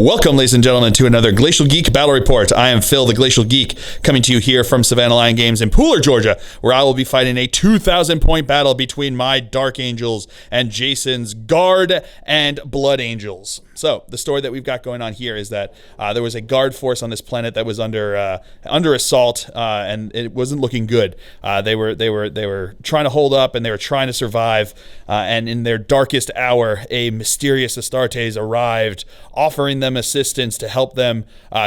Welcome, ladies and gentlemen, to another Glacial Geek Battle Report. I am Phil, the Glacial Geek, coming to you here from Savannah Lion Games in Pooler, Georgia, where I will be fighting a 2,000-point battle between my Dark Angels and Jason's Guard and Blood Angels. So, the story that we've got going on here is that there was a guard force on this planet that was under assault, and it wasn't looking good. They were trying to hold up, and they were trying to survive. And in their darkest hour, a mysterious Astartes arrived, offering them assistance to help them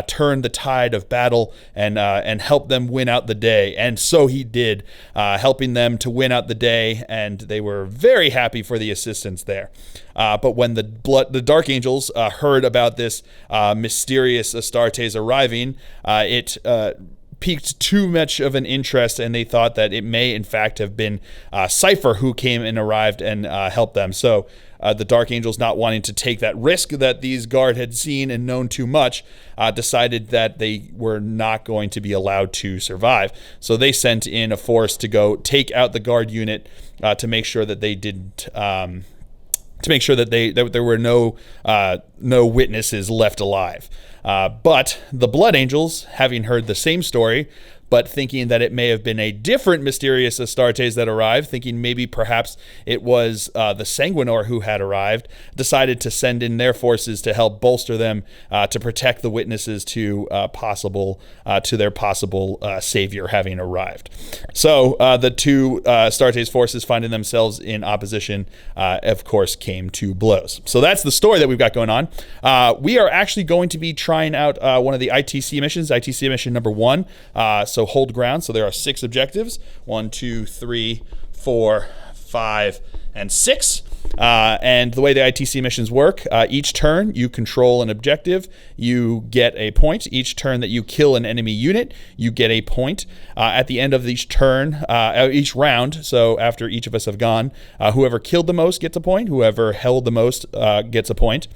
turn the tide of battle and help them win out the day. And so he did, helping them to win out the day, and they were very happy for the assistance there. But when the Dark Angels heard about this mysterious Astartes arriving, it piqued too much of an interest, and they thought that it may in fact have been Cypher who came and arrived and helped them. So the Dark Angels, not wanting to take that risk that these guard had seen and known too much, decided that they were not going to be allowed to survive. So they sent in a force to go take out the guard unit to make sure that they didn't. To make sure that there were no witnesses left alive. But the Blood Angels, having heard the same story, but thinking that it may have been a different mysterious Astartes that arrived, thinking maybe perhaps it was the Sanguinor who had arrived, decided to send in their forces to help bolster them to protect the witnesses to their possible savior having arrived. So the two Astartes forces, finding themselves in opposition, of course, came to blows. So that's the story that we've got going on. We are actually going to be trying out one of the ITC missions, ITC mission number 1. So hold ground. So there are 6 objectives: 1, 2, 3, 4, 5, and 6. And the way the ITC missions work, each turn you control an objective, you get a point. Each turn that you kill an enemy unit, you get a point. At the end of each turn, each round, so after each of us have gone, whoever killed the most gets a point. Whoever held the most gets a point.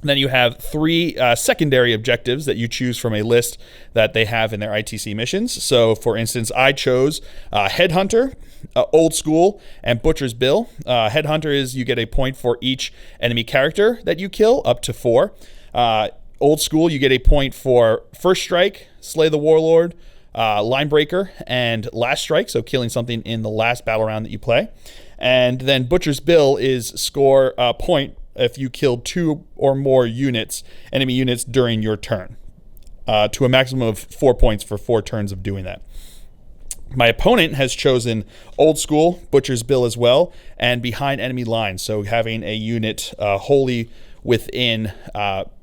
Then you have 3 secondary objectives that you choose from a list that they have in their ITC missions. So, for instance, I chose Headhunter, Old School, and Butcher's Bill. Headhunter is you get a point for each enemy character that you kill, up to 4. Old School, you get a point for First Strike, Slay the Warlord, Linebreaker, and Last Strike, so killing something in the last battle round that you play. And then Butcher's Bill is score a point if you killed 2 or more enemy units during your turn, to a maximum of 4 points for 4 turns of doing that. My opponent has chosen Old School, Butcher's Bill as well, and Behind Enemy Lines, so having a unit wholly within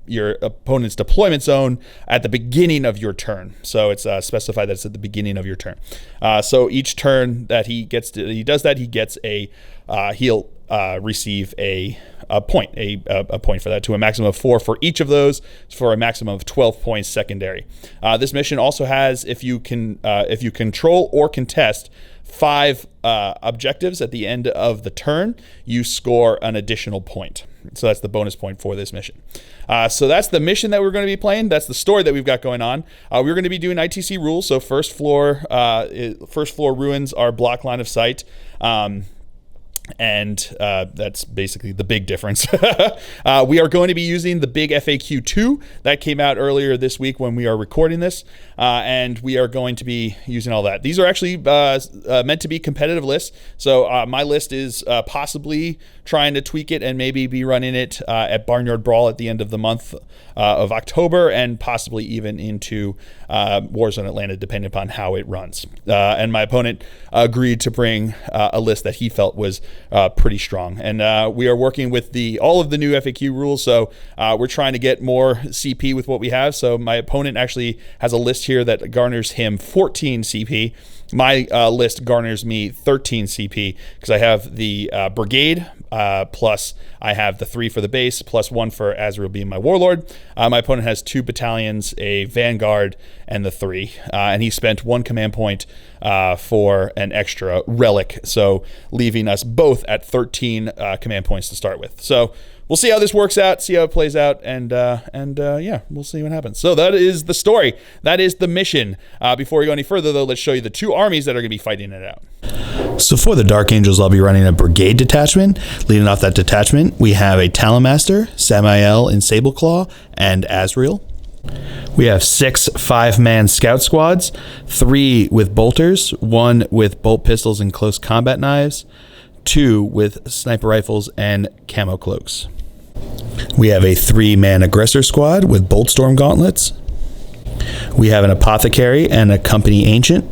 your opponent's deployment zone at the beginning of your turn. So it's specified that it's at the beginning of your turn. So each turn that he does that, he gets he'll receive a point for that, to a maximum of 4 for each of those, for a maximum of 12 points secondary. This mission also has, if you control or contest 5 objectives at the end of the turn, you score an additional point. So that's the bonus point for this mission. So that's the mission that we're going to be playing. That's the story that we've got going on. We're going to be doing ITC rules. So first floor ruins are block line of sight. And that's basically the big difference. We are going to be using the big FAQ 2 that came out earlier this week when we are recording this, and we are going to be using all that. These are actually meant to be competitive lists, so my list is possibly trying to tweak it and maybe be running it at Barnyard Brawl at the end of the month of October, and possibly even into Warzone Atlanta, depending upon how it runs. And my opponent agreed to bring a list that he felt was pretty strong, and we are working with all of the new FAQ rules, so we're trying to get more CP with what we have. So my opponent actually has a list here that garners him 14 CP. My list garners me 13 CP because I have the brigade, plus I have the 3 for the base, plus 1 for Azrael being my warlord. My opponent has 2 battalions, a vanguard, and the 3. And he spent 1 command point for an extra relic, so leaving us both at 13 command points to start with. So we'll see how this works out, see how it plays out, and yeah, we'll see what happens. So that is the story. That is the mission. Before we go any further, though, let's show you the 2 armies that are going to be fighting it out. So for the Dark Angels, I'll be running a brigade detachment. Leading off that detachment, we have a Talonmaster, Samael in Sableclaw, and Azrael. We have 6 5-man scout squads, 3 with bolters, 1 with bolt pistols and close combat knives, 2 with sniper rifles and camo cloaks. We have a 3-man aggressor squad with bolt storm gauntlets. We have an apothecary and a company ancient.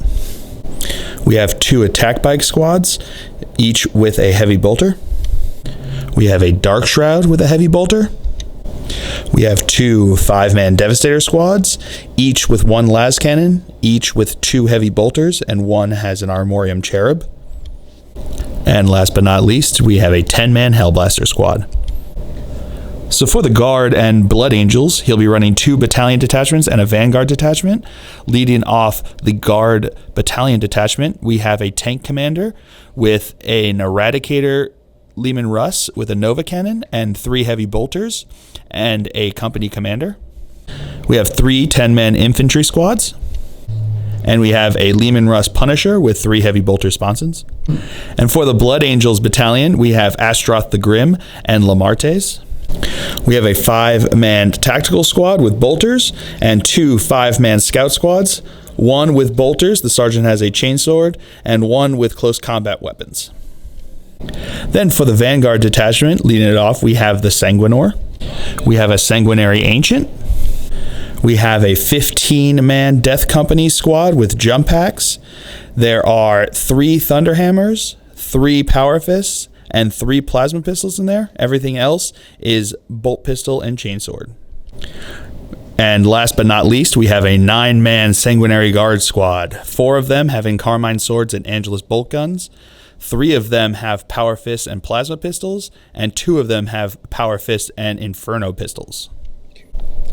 We have 2 attack bike squads, each with a heavy bolter. We have a dark shroud with a heavy bolter. We have 2 5-man devastator squads, each with 1 las cannon, each with 2 heavy bolters, and 1 has an armorium cherub. And last but not least, we have a 10-man hellblaster squad. So for the Guard and Blood Angels, he'll be running 2 battalion detachments and a vanguard detachment. Leading off the Guard battalion detachment, we have a tank commander with an eradicator Leman Russ with a Nova cannon and 3 heavy bolters, and a company commander. We have 3 10-man infantry squads, and we have a Leman Russ Punisher with 3 heavy bolter sponsons. And for the Blood Angels battalion, we have Astroth the Grim and Lamartes. We have a 5-man tactical squad with bolters and 2 5-man scout squads, 1 with bolters, the sergeant has a chainsword, and 1 with close combat weapons. Then for the Vanguard detachment, leading it off, we have the Sanguinor. We have a Sanguinary Ancient. We have a 15-man Death Company squad with jump packs. There are 3 Thunderhammers, 3 Power Fists, and 3 plasma pistols in there. Everything else is bolt pistol and chainsword. And last but not least, we have a 9-man Sanguinary Guard squad. 4 of them having Carmine swords and Angelus bolt guns. 3 of them have Power Fists and plasma pistols, and 2 of them have Power Fist and Inferno pistols.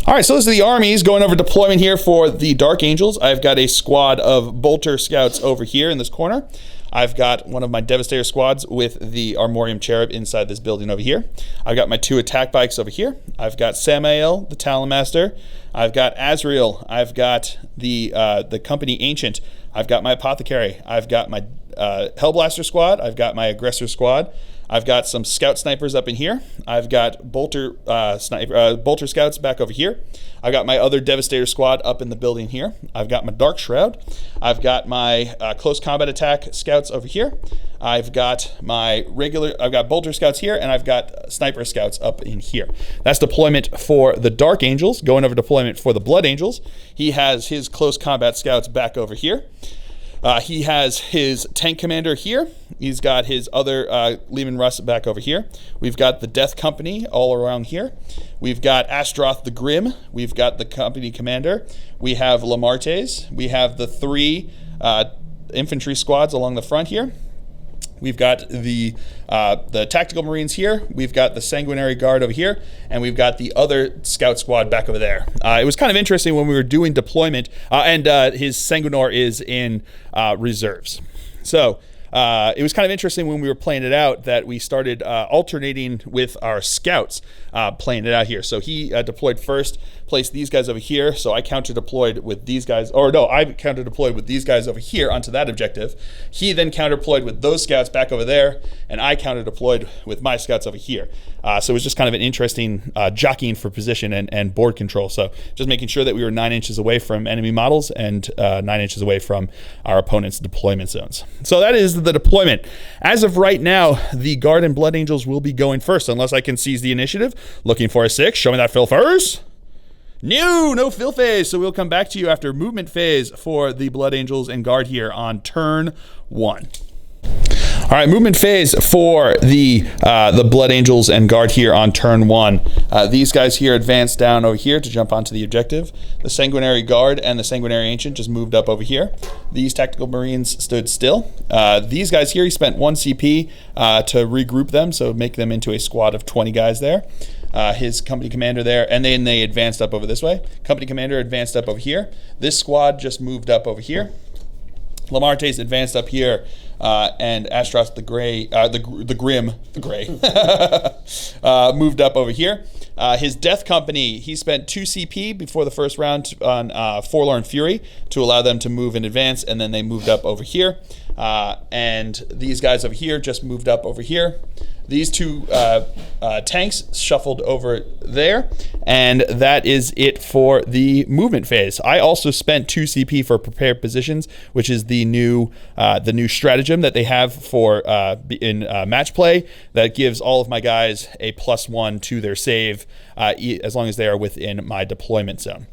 All right, so those are the armies. Going over deployment here for the Dark Angels. I've got a squad of bolter scouts over here in this corner. I've got one of my Devastator squads with the Armorium Cherub inside this building over here. I've got my 2 attack bikes over here. I've got Samael, the Talonmaster. I've got Azrael. I've got the Company Ancient. I've got my Apothecary. I've got my Hellblaster squad. I've got my Aggressor squad. I've got some scout snipers up in here. I've got bolter scouts back over here. I've got my other Devastator squad up in the building here. I've got my Dark Shroud. I've got my close combat attack scouts over here. I've got bolter scouts here, and I've got sniper scouts up in here. That's deployment for the Dark Angels. Going over deployment for the Blood Angels, he has his close combat scouts back over here. He has his tank commander here. He's got his other Leman Russ back over here. We've got the Death Company all around here. We've got Astroth the Grim. We've got the company commander. We have Lamartes. We have the 3 infantry squads along the front here. We've got the Tactical Marines here. We've got the Sanguinary Guard over here. And we've got the other scout squad back over there. It was kind of interesting when we were doing deployment. And his Sanguinor is in reserves. So it was kind of interesting when we were playing it out that we started alternating with our scouts playing it out here. So he deployed first, placed these guys over here. So I counter-deployed with these guys. Or no, I counter-deployed with these guys over here onto that objective. He then counter-deployed with those scouts back over there. And I counter-deployed with my scouts over here. So it was just kind of an interesting jockeying for position and board control. So just making sure that we were 9 inches away from enemy models and 9 inches away from our opponent's deployment zones. So that is the deployment. As of right now, the Guard and Blood Angels will be going first, unless I can seize the initiative. Looking for a 6. Show me that fill first. No fill phase. So we'll come back to you after movement phase for the Blood Angels and Guard here on turn 1. All right, movement phase for the Blood Angels and Guard here on turn 1. These guys here advance down over here to jump onto the objective. The Sanguinary Guard and the Sanguinary Ancient just moved up over here. These Tactical Marines stood still. These guys here, he spent 1 CP to regroup them, so make them into a squad of 20 guys there. His company commander there, and then they advanced up over this way. Company commander advanced up over here. This squad just moved up over here. Lamarte's advanced up here, and Astartes the Gray, the Grim, the Gray, moved up over here. His Death Company, he spent 2 CP before the first round on Forlorn Fury to allow them to move in advance, and then they moved up over here. And these guys over here just moved up over here. These 2 tanks shuffled over there, and that is it for the movement phase. I also spent 2 CP for prepared positions, which is the new stratagem that they have for in match play that gives all of my guys a +1 to their save as long as they are within my deployment zone.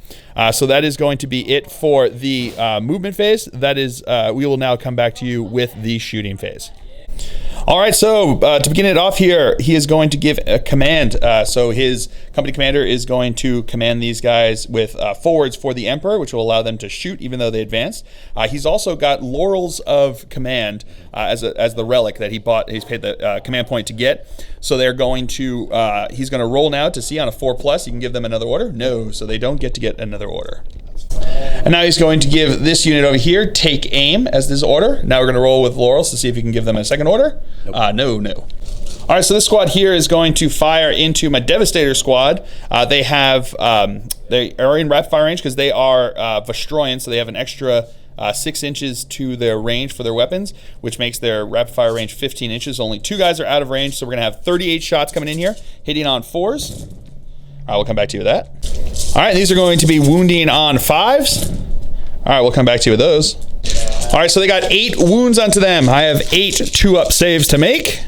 So that is going to be it for the movement phase. That is, we will now come back to you with the shooting phase. All right, so to begin it off here, he is going to give a command. So his company commander is going to command these guys with forwards for the Emperor, which will allow them to shoot even though they advanced. He's also got Laurels of Command as the relic that he bought. He's paid the command point to get. So they're going to, he's going to roll now to see on a 4+. You can give them another order. No, so they don't get to get another order. And now he's going to give this unit over here, Take Aim, as this order. Now we're going to roll with Laurels to see if he can give them a second order. Nope. No. All right, so this squad here is going to fire into my Devastator squad. They are in rapid fire range because they are Vostroyan, so they have an extra 6 inches to their range for their weapons, which makes their rapid fire range 15 inches. Only 2 guys are out of range, so we're going to have 38 shots coming in here, hitting on 4s. All right, we'll come back to you with that. All right, these are going to be wounding on 5s. All right, we'll come back to you with those. All right, so they got 8 wounds onto them. I have 8 2-up saves to make.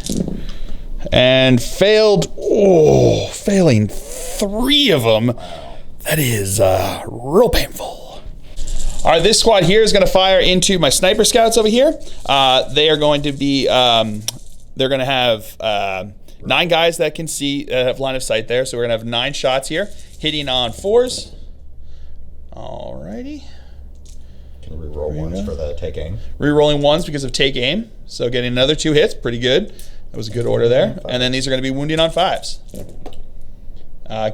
And failed, failing 3 of them. That is real painful. All right, this squad here is going to fire into my sniper scouts over here. They are going to be, they're going to have 9 guys that can see, have line of sight there. So we're going to have 9 shots here, hitting on 4s. Alrighty. Can we reroll ones for the Take Aim? Rerolling 1s because of Take Aim. So getting another 2 hits, pretty good. That was a good order there. And then these are going to be wounding on 5s.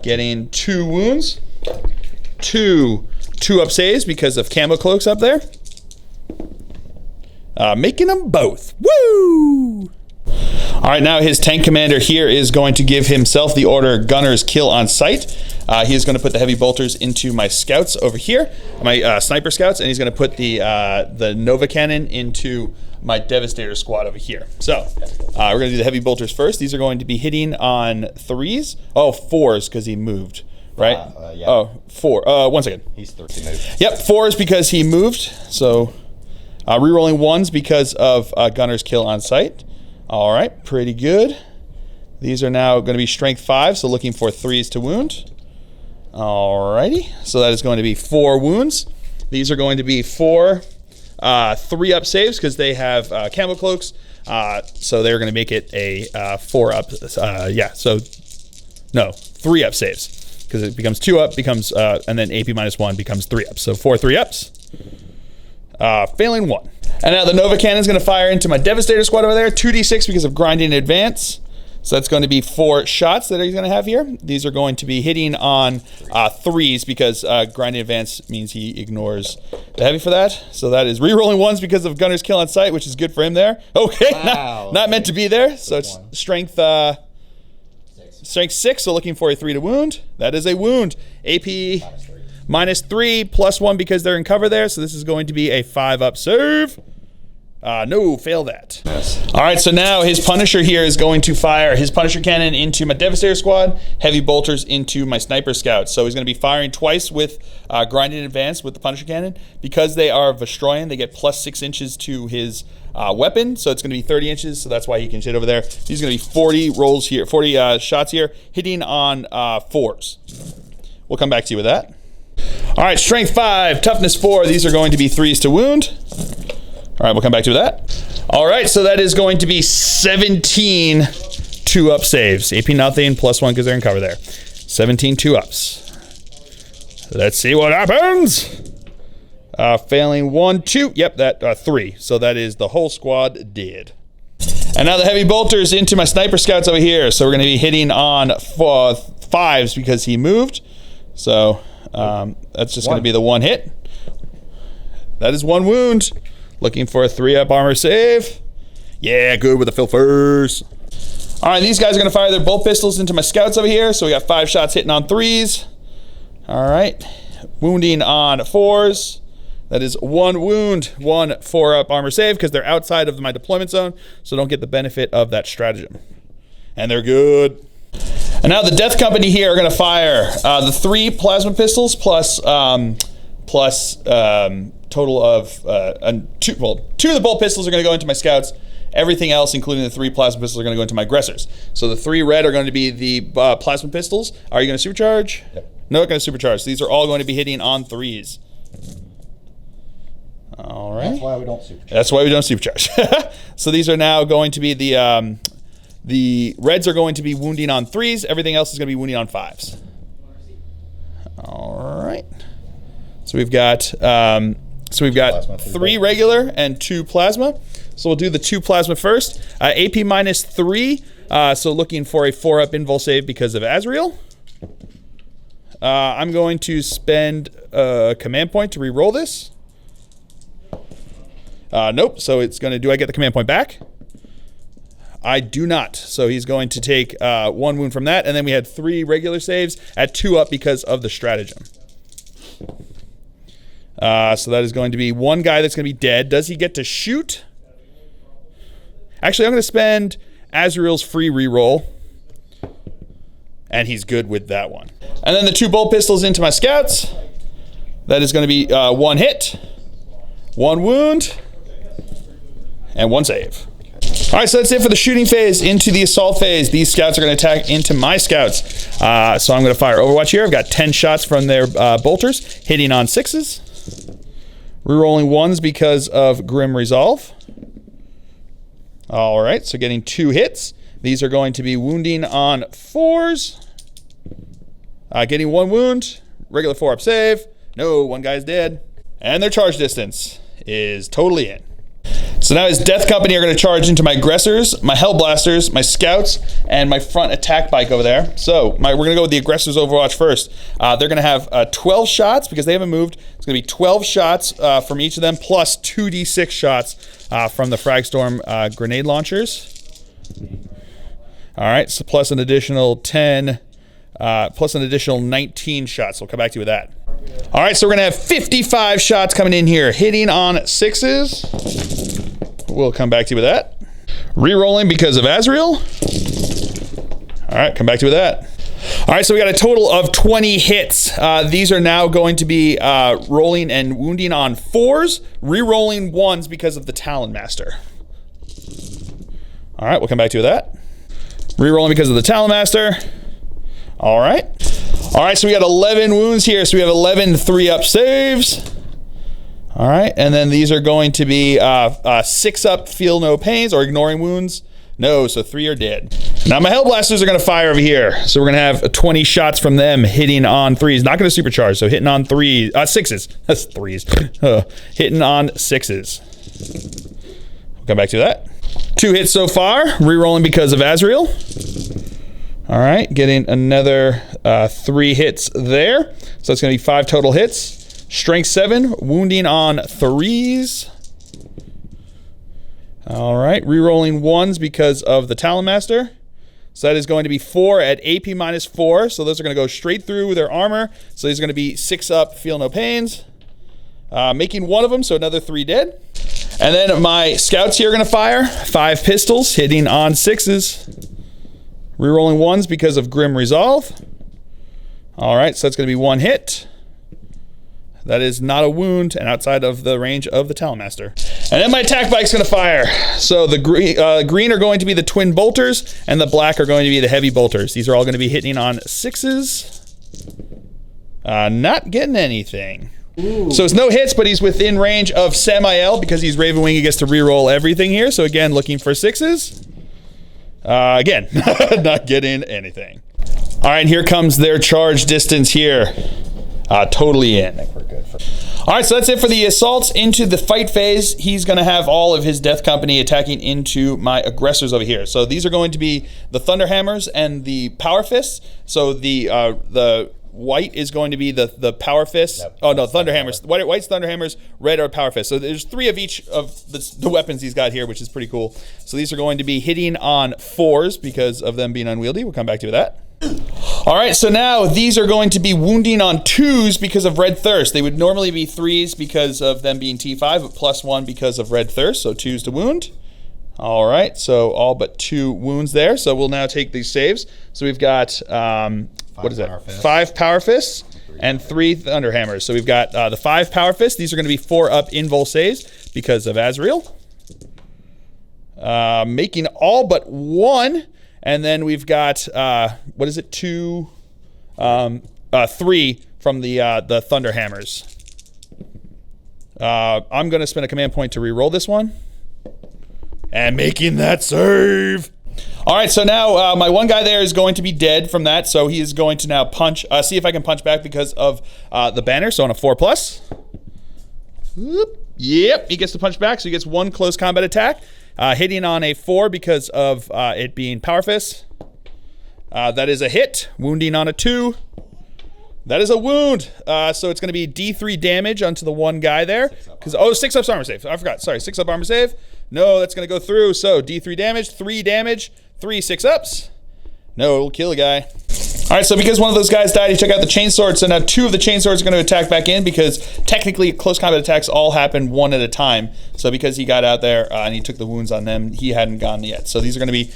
Getting 2 wounds. 2 2-up saves because of camo cloaks up there. Making them both. Woo! All right, now his tank commander here is going to give himself the order Gunners Kill on Sight. He is going to put the heavy bolters into my scouts over here, my sniper scouts, and he's going to put the Nova Cannon into my Devastator squad over here. So we're going to do the heavy bolters first. These are going to be hitting on 3s. Oh, 4s because he moved, right? Yeah. Oh, 4. 1 second. He's 13 moved. Yep, 4s because he moved. So rerolling 1s because of Gunners Kill on Sight. All right, pretty good. These are now going to be strength 5, so looking for 3s to wound. All righty, so that is going to be 4 wounds. These are going to be 4 3-up saves because they have camo cloaks. So they're going to make it a 4-up. So no, 3-up saves because it becomes 2-up, becomes and then AP -1 becomes 3-up. So 4 3-ups. Failing 1. And now the Nova Cannon is going to fire into my Devastator squad over there. 2d6 because of grinding advance. So that's going to be 4 shots that he's going to have here. These are going to be hitting on 3s because grinding advance means he ignores the heavy for that. So that is re-rolling 1s because of Gunner's Kill on Sight, which is good for him there. Okay, wow. not meant to be there. So it's strength strength 6, so looking for a 3 to wound. That is a wound. AP -3 +1 because they're in cover there. So this is going to be a 5-up save. No, fail that. Yes. All right, so now his Punisher here is going to fire his Punisher cannon into my Devastator squad, heavy bolters into my Sniper scouts. So he's going to be firing twice with grinding advance with the Punisher cannon. Because they are Vostroyan, they get +6 inches to his weapon, so it's going to be 30 inches, so that's why he can hit over there. He's going to be 40 rolls here, 40 shots here, hitting on 4s. We'll come back to you with that. All right, strength 5, toughness 4. These are going to be 3s to wound. All right, we'll come back to that. All right, so that is going to be 17 2-up saves. AP nothing, +1 because they're in cover there. 17 2-ups. Let's see what happens. Failing 1, 2. Yep, that 3. So that is the whole squad dead. And now the heavy bolters into my Sniper scouts over here. So we're going to be hitting on 5s because he moved. So that's just going to be the 1 hit. That is 1 wound. Looking for a 3-up armor save. Yeah, good with the filfers. All right, these guys are going to fire their bolt pistols into my scouts over here. So we got 5 shots hitting on 3s. All right, wounding on 4s. That is 1 wound, 1 4-up armor save because they're outside of my deployment zone, so don't get the benefit of that stratagem. And they're good. And now the Death Company here are going to fire the 3 plasma pistols plus total of 2 of the bolt pistols are going to go into my scouts. Everything else, including the 3 plasma pistols, are going to go into my aggressors. So the 3 red are going to be the plasma pistols. Are you going to supercharge? Yep. No, not going to supercharge. So these are all going to be hitting on 3s. All right. That's why we don't supercharge. That's why we don't supercharge. So these are now going to be the reds are going to be wounding on 3s. Everything else is going to be wounding on 5s. All right. So we've got 3 regular and 2 plasma. So we'll do the 2 plasma first. AP -3. So looking for a 4-up invul save because of Azrael. I'm going to spend a command point to re-roll this. Nope. So it's going to. Do I get the command point back? I do not. So he's going to take 1 wound from that, and then we had 3 regular saves at 2-up because of the stratagem. So that is going to be 1 guy that's going to be dead. Does he get to shoot? Actually, I'm going to spend Azrael's free reroll, and he's good with that one. And then the 2 bolt pistols into my scouts. That is going to be 1 hit, 1 wound, and 1 save. All right, so that's it for the shooting phase. Into the assault phase, these scouts are going to attack into my scouts. So I'm going to fire Overwatch here. I've got 10 shots from their bolters, hitting on 6s. Rerolling 1s because of Grim Resolve. All right, so getting 2 hits. These are going to be wounding on 4s. Getting 1 wound, regular 4-up save. No, 1 guy's dead. And their charge distance is totally in. So now his Death Company are going to charge into my aggressors, my Hellblasters, my scouts, and my front attack bike over there. So we're going to go with the aggressors Overwatch first. They're going to have 12 shots because they haven't moved. It's going to be 12 shots from each of them plus 2d6 shots from the Fragstorm grenade launchers. All right, so plus an additional 10, plus an additional 19 shots. We'll come back to you with that. All right, so we're going to have 55 shots coming in here, hitting on 6s. We'll come back to you with that. Rerolling because of Azrael. All right, come back to you with that. All right, so we got a total of 20 hits. These are now going to be rolling and wounding on 4s, rerolling 1s because of the Talon Master. All right, we'll come back to you with that. Rerolling because of the Talon Master. All right. All right, so we got 11 wounds here. So we have 11 3-up saves. All right, and then these are going to be 6-up feel no pains or ignoring wounds. No, so 3 are dead. Now my Hellblasters are going to fire over here. So we're going to have 20 shots from them hitting on 3s. Not going to supercharge, so hitting on 6s. That's 3s. Hitting on 6s. We'll come back to that. 2 hits so far. Rerolling because of Azrael. All right, getting another 3 hits there. So it's going to be 5 total hits. Strength 7, wounding on 3s. All right, rerolling 1s because of the Talon Master. So that is going to be 4 at AP -4. So those are going to go straight through their armor. So these are going to be 6-up, feel no pains. Making 1 of them, so another 3 dead. And then my scouts here are going to fire 5 pistols, hitting on 6s. Rerolling 1s because of Grim Resolve. All right, so that's going to be 1 hit. That is not a wound and outside of the range of the Talon Master. And then my attack bike's going to fire. So the green are going to be the twin bolters, and the black are going to be the heavy bolters. These are all going to be hitting on 6s. Not getting anything. Ooh. So it's no hits, but he's within range of Samael because he's Raven Wing. He gets to reroll everything here. So again, looking for 6s. Again, not getting anything. All right, here comes their charge distance here. Totally in. I think we're good. All right, so that's it for the assaults into the fight phase. He's going to have all of his Death Company attacking into my aggressors over here. So these are going to be the Thunderhammers and the Power Fists. So the white is going to be the power fist. Yep. Oh no, thunderhammers. White's thunderhammers, red are power fist. So there's 3 of each of the weapons he's got here, which is pretty cool. So these are going to be hitting on 4s because of them being unwieldy. We'll come back to that. All right, so now these are going to be wounding on 2s because of red thirst. They would normally be 3s because of them being T5, but +1 because of red thirst. So 2s to wound. All right, so all but 2 wounds there. So we'll now take these saves. So we've got, what is that? 5 power fists and 3 thunderhammers. So we've got the 5 power fists. These are going to be 4-up invul saves because of Azrael. Making all but 1. And then we've got, what is it, 3 from the thunderhammers. I'm going to spend a command point to re-roll this one. And making that save. All right, so now my one guy there is going to be dead from that, so he is going to now punch, see if I can punch back because of the banner, so on a 4+. Whoop. Yep, he gets to punch back, so he gets 1 close combat attack, hitting on a 4 because of it being Power Fist. That is a hit, wounding on a 2. That is a wound, so it's going to be D3 damage onto the one guy there. 6-up armor save, I forgot, sorry, 6-up armor save. No, that's going to go through. So D3 damage, 3 damage, 3 6-ups. No, it'll kill a guy. All right, so because one of those guys died, he took out the chainsword. So now 2 of the chainswords are going to attack back in because technically close combat attacks all happen 1 at a time. So because he got out there and he took the wounds on them, he hadn't gone yet. So these are going to be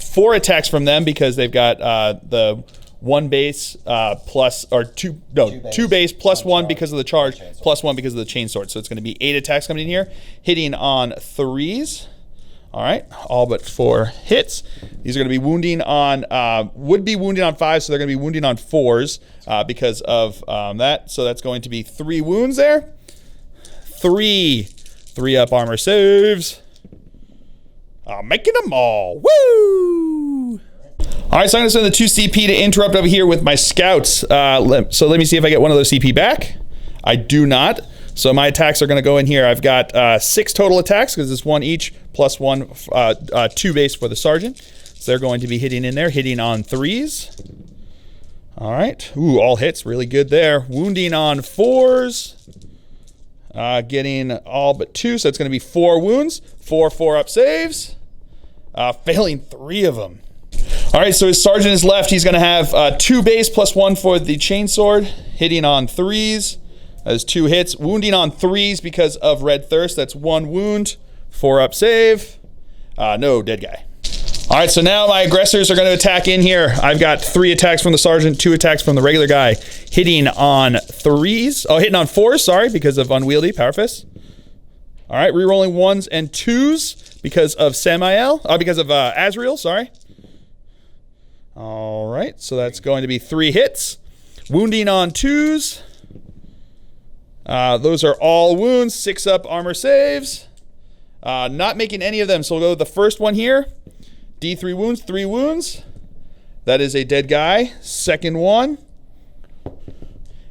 4 attacks from them because they've got the 1 base plus, or 2 base plus 1 because of the charge, plus 1 because of the chainsword. So it's going to be 8 attacks coming in here, hitting on 3s. All right, all but 4 hits. These are going to be wounding on, would be wounding on 5s, so they're going to be wounding on 4s because of that. So that's going to be 3 wounds there. 3-up armor saves. Making them all. Woo! All right, so I'm going to spend the 2 CP to interrupt over here with my scouts. So let me see if I get one of those CP back. I do not. So my attacks are going to go in here. I've got 6 total attacks because it's 1 each plus 1, 2 base for the sergeant. So they're going to be hitting in there, hitting on 3s. All right. Ooh, all hits. Really good there. Wounding on 4s. Getting all but 2. So it's going to be 4 wounds. 4-up saves. Failing 3 of them. All right, so his sergeant is left. He's going to have 2 base plus 1 for the chainsword, hitting on 3s. That is 2 hits. Wounding on 3s because of red thirst. That's 1 wound. 4-up save. No, dead guy. All right, so now my aggressors are going to attack in here. I've got 3 attacks from the sergeant, 2 attacks from the regular guy, hitting on 3s. Oh, hitting on 4s, sorry, because of unwieldy power fists. All right, re-rolling 1s and 2s because of Samael. Because of Azrael, sorry. All right, so that's going to be 3 hits. Wounding on 2s. Those are all wounds. 6-up armor saves. Not making any of them, so we'll go with the first one here. D3 wounds, 3 wounds. That is a dead guy. Second one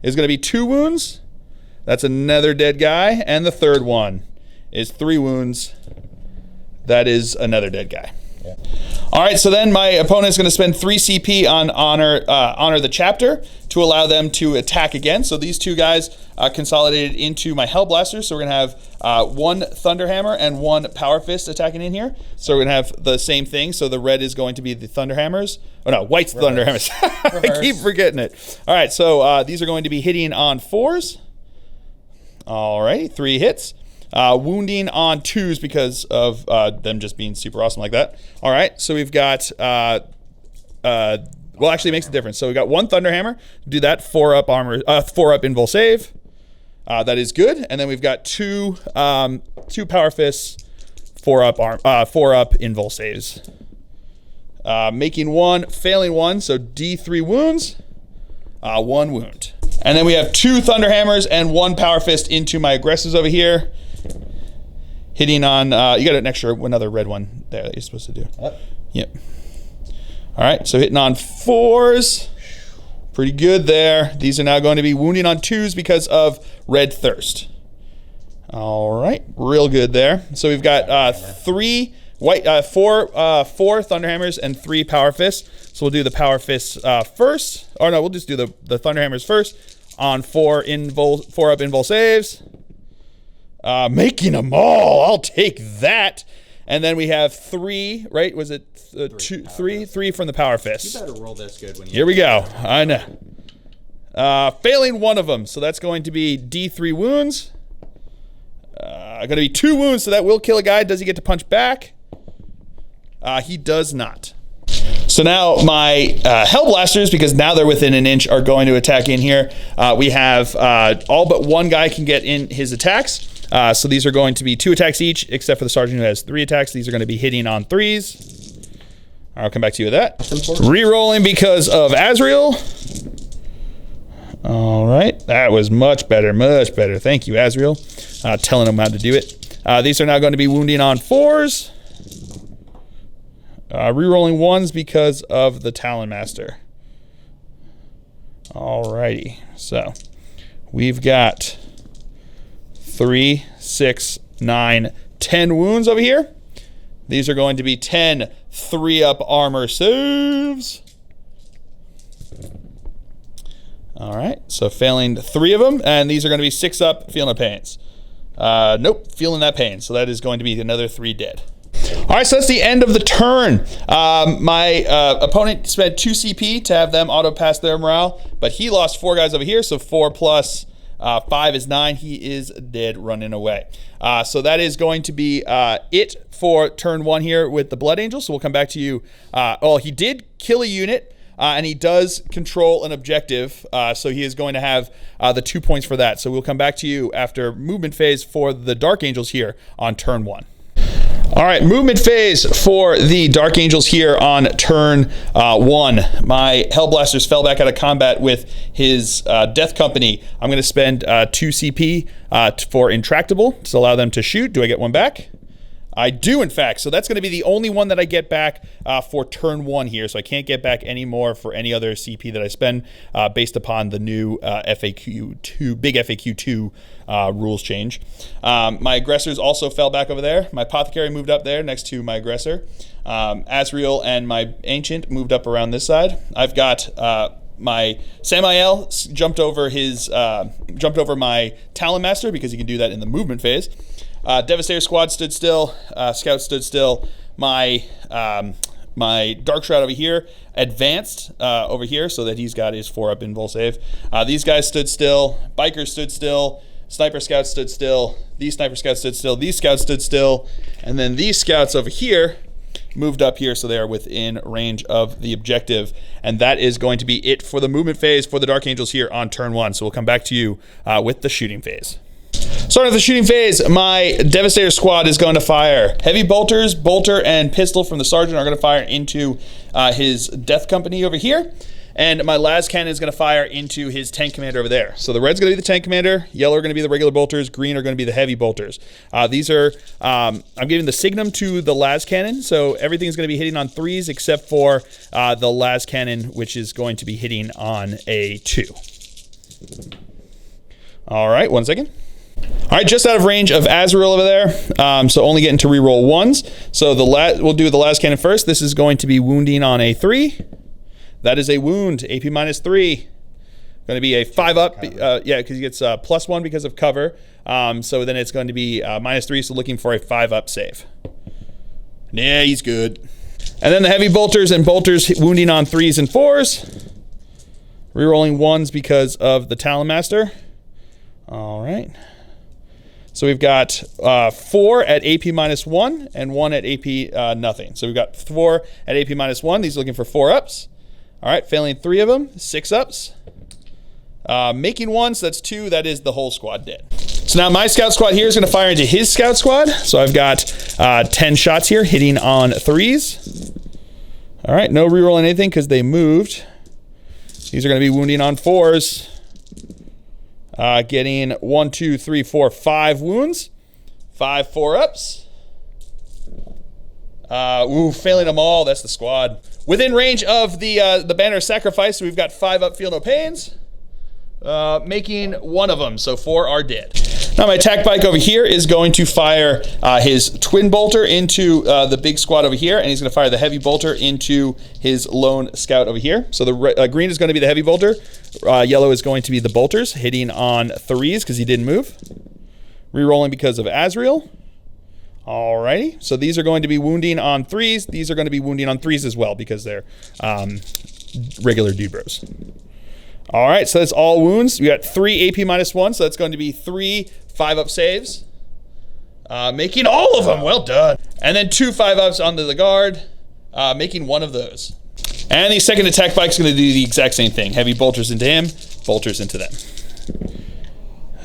is going to be 2 wounds. That's another dead guy. And the third one is 3 wounds. That is another dead guy. Yeah. All right, so then my opponent is going to spend 3 CP on honor the chapter to allow them to attack again. So these 2 guys consolidated into my Hellblasters. So we're going to have 1 Thunderhammer and 1 Power Fist attacking in here. So we're going to have the same thing. So the red is going to be the Thunderhammers. Oh no, white's the Thunderhammers. I keep forgetting it. All right, so these are going to be hitting on 4s. All right, 3 hits. Wounding on 2s because of them just being super awesome like that. All right, so we've got, well, actually it makes a difference. So we've got 1 Thunderhammer, do that 4-up armor, 4-up invul save. That is good. And then we've got 2 Power Fists, 4-up invul saves. Making 1, failing 1, so D3 wounds, 1 wound. And then we have 2 Thunderhammers and 1 Power Fist into my aggressors over here. Hitting on, you got an extra, another red one there that you're supposed to do. Yep. All right, so hitting on 4s. Pretty good there. These are now going to be wounding on 2s because of red thirst. All right, real good there. So we've got 3 four Thunderhammers and 3 Power Fists. So we'll do the Power Fists first. Or no, we'll just do the Thunderhammers first on 4 up invul saves. Making them all. I'll take that. And then we have 3, right? Was it 3 from the Power Fists? You better roll this good when you... Here we go. I know. Failing one of them. So that's going to be D3 wounds. Going to be 2 wounds, so that will kill a guy. Does he get to punch back? He does not. So now my Hellblasters, because now they're within an inch, are going to attack in here. We have all but one guy can get in his attacks. So these are going to be 2 attacks each, except for the sergeant who has 3 attacks. These are going to be hitting on 3s. I'll come back to you with that. Re-rolling because of Azrael. All right, that was much better, much better. Thank you, Azrael. Telling him how to do it. These are now going to be wounding on 4s. Re-rolling 1s because of the Talon Master. Alrighty, so we've got 3, 6, 9, 10 wounds over here. These are going to be 10 3-up armor saves. All right, so failing 3 of them, and these are going to be 6 up, feeling the pains. Nope, feeling that pain, so that is going to be another 3 dead. All right, so that's the end of the turn. My opponent spent 2 CP to have them auto pass their morale, but he lost 4 guys over here, so 4 plus 5 is 9. He is dead, running away. So that is going to be it for turn 1 here with the Blood Angel. So we'll come back to you. Oh, he did kill a unit, and he does control an objective. So he is going to have the 2 points for that. So we'll come back to you after movement phase for the Dark Angels here on turn 1. All right, movement phase for the Dark Angels here on turn 1. My Hellblasters fell back out of combat with his Death Company. I'm going to spend 2 CP for Intractable to allow them to shoot. Do I get one back? I do, in fact. So that's going to be the only one that I get back for turn 1 here. So I can't get back any more for any other CP that I spend based upon the new FAQ2, big FAQ2 rules change. My aggressors also fell back over there. My Apothecary moved up there next to my aggressor. Azrael and my Ancient moved up around this side. I've got my Samael jumped over my Talon Master because he can do that in the movement phase. Devastator Squad stood still. Scout stood still. My Dark Shroud over here advanced over here so that he's got his 4-up invul save. These guys stood still. Bikers stood still. Sniper Scouts stood still. These Sniper Scouts stood still. These Scouts stood still. And then these Scouts over here moved up here so they are within range of the objective. And that is going to be it for the movement phase for the Dark Angels here on turn 1. So we'll come back to you with the shooting phase. Starting with the shooting phase, my Devastator Squad is going to fire. Heavy bolters, bolter, and pistol from the Sergeant are going to fire into his Death Company over here. And my las cannon is going to fire into his tank commander over there. So the red's going to be the tank commander, yellow are going to be the regular bolters, green are going to be the heavy bolters. These are, I'm giving the signum to the las cannon, so everything's going to be hitting on 3s except for the las cannon, which is going to be hitting on a 2. All right, 1 second. All right, just out of range of Azrael over there, so only getting to reroll 1s. So we'll do the las cannon first. This is going to be wounding on a 3. That is a wound, AP -3. Going to be a 5-up, yeah, because he gets +1 because of cover. So then it's going to be -3, so looking for a 5-up save. Yeah, he's good. And then the heavy bolters and bolters wounding on 3s and 4s. Rerolling 1s because of the Talon Master. All right. So we've got 4 at AP -1 and 1 at AP nothing. So we've got 4 at AP -1. These are looking for 4-ups. All right, failing 3 of them, 6-ups. Making 1, so that's 2. That is the whole squad dead. So now my Scout Squad here is going to fire into his Scout Squad. So I've got 10 shots here hitting on 3s. All right, no rerolling anything because they moved. These are going to be wounding on 4s. Getting 1, 2, 3, 4, 5 wounds. 5 4-ups. Failing them all. That's the squad. Within range of the Banner of Sacrifice, we've got 5-up, feel no pains. Making 1 of them, so 4 are dead. Now my attack bike over here is going to fire his twin bolter into the big squad over here, and he's going to fire the heavy bolter into his lone scout over here. So the green is going to be the heavy bolter. Yellow is going to be the bolters, hitting on 3s because he didn't move. Rerolling because of Azrael. Alrighty, so these are going to be wounding on 3s. These are going to be wounding on 3s as well because they're regular dude bros. Alright, so that's all wounds. We got 3 AP -1, so that's going to be 3 5-up saves. Making all of them, well done. And then 2 5-ups onto the guard, making one of those. And the second attack bike is going to do the exact same thing. Heavy bolters into him, bolters into them.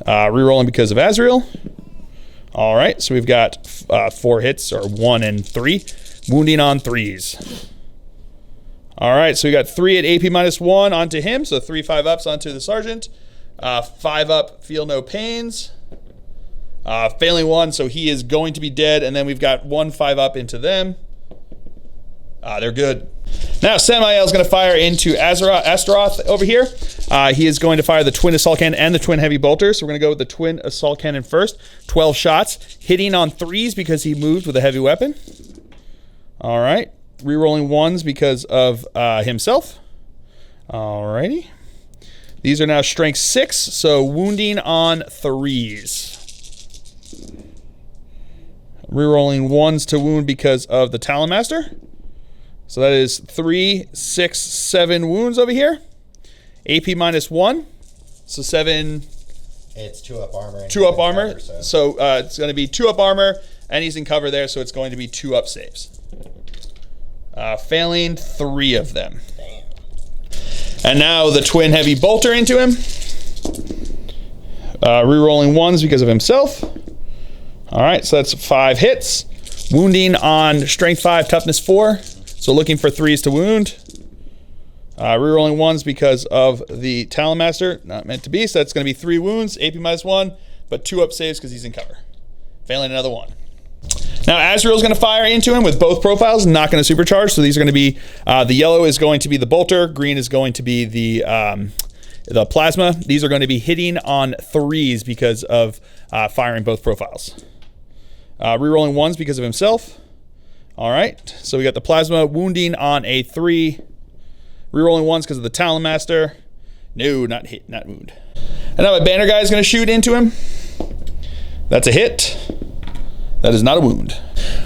Rerolling because of Azrael. All right, so we've got 4 hits, or 1 and 3. Wounding on 3s. All right, so we got 3 at AP -1 onto him, so 3 5-ups onto the sergeant. 5-up, feel no pains. Failing 1, so he is going to be dead, and then we've got 1 5-up into them. They're good. Now Samael is going to fire into Astaroth over here. He is going to fire the twin assault cannon and the twin heavy bolter. So we're going to go with the twin assault cannon first. 12 shots, hitting on 3s because he moved with a heavy weapon. All right, rerolling 1s because of himself. Alrighty. These are now strength 6, so wounding on 3s. Rerolling 1s to wound because of the Talon Master. So that is 3, 6, 7 wounds over here. AP -1, so 7. It's 2-up armor. 2-up armor. Cover, so it's going to be 2-up armor, and he's in cover there, so it's going to be 2-up saves. Failing 3 of them. Damn. And now the twin heavy bolter into him. Rerolling 1s because of himself. All right, so that's 5 hits. Wounding on strength 5, toughness 4. So looking for 3s to wound. Rerolling 1s because of the Talon Master. Not meant to be, so that's going to be 3 wounds, AP -1, but 2-up saves because he's in cover. Failing another 1. Now Azrael's going to fire into him with both profiles, not going to supercharge. So these are going to be, the yellow is going to be the bolter, green is going to be the plasma. These are going to be hitting on 3s because of firing both profiles. Rerolling 1s because of himself. All right, so we got the plasma wounding on a 3. Rerolling 1s because of the Talon Master. No, not hit, not wound. And now my banner guy is going to shoot into him. That's a hit. That is not a wound.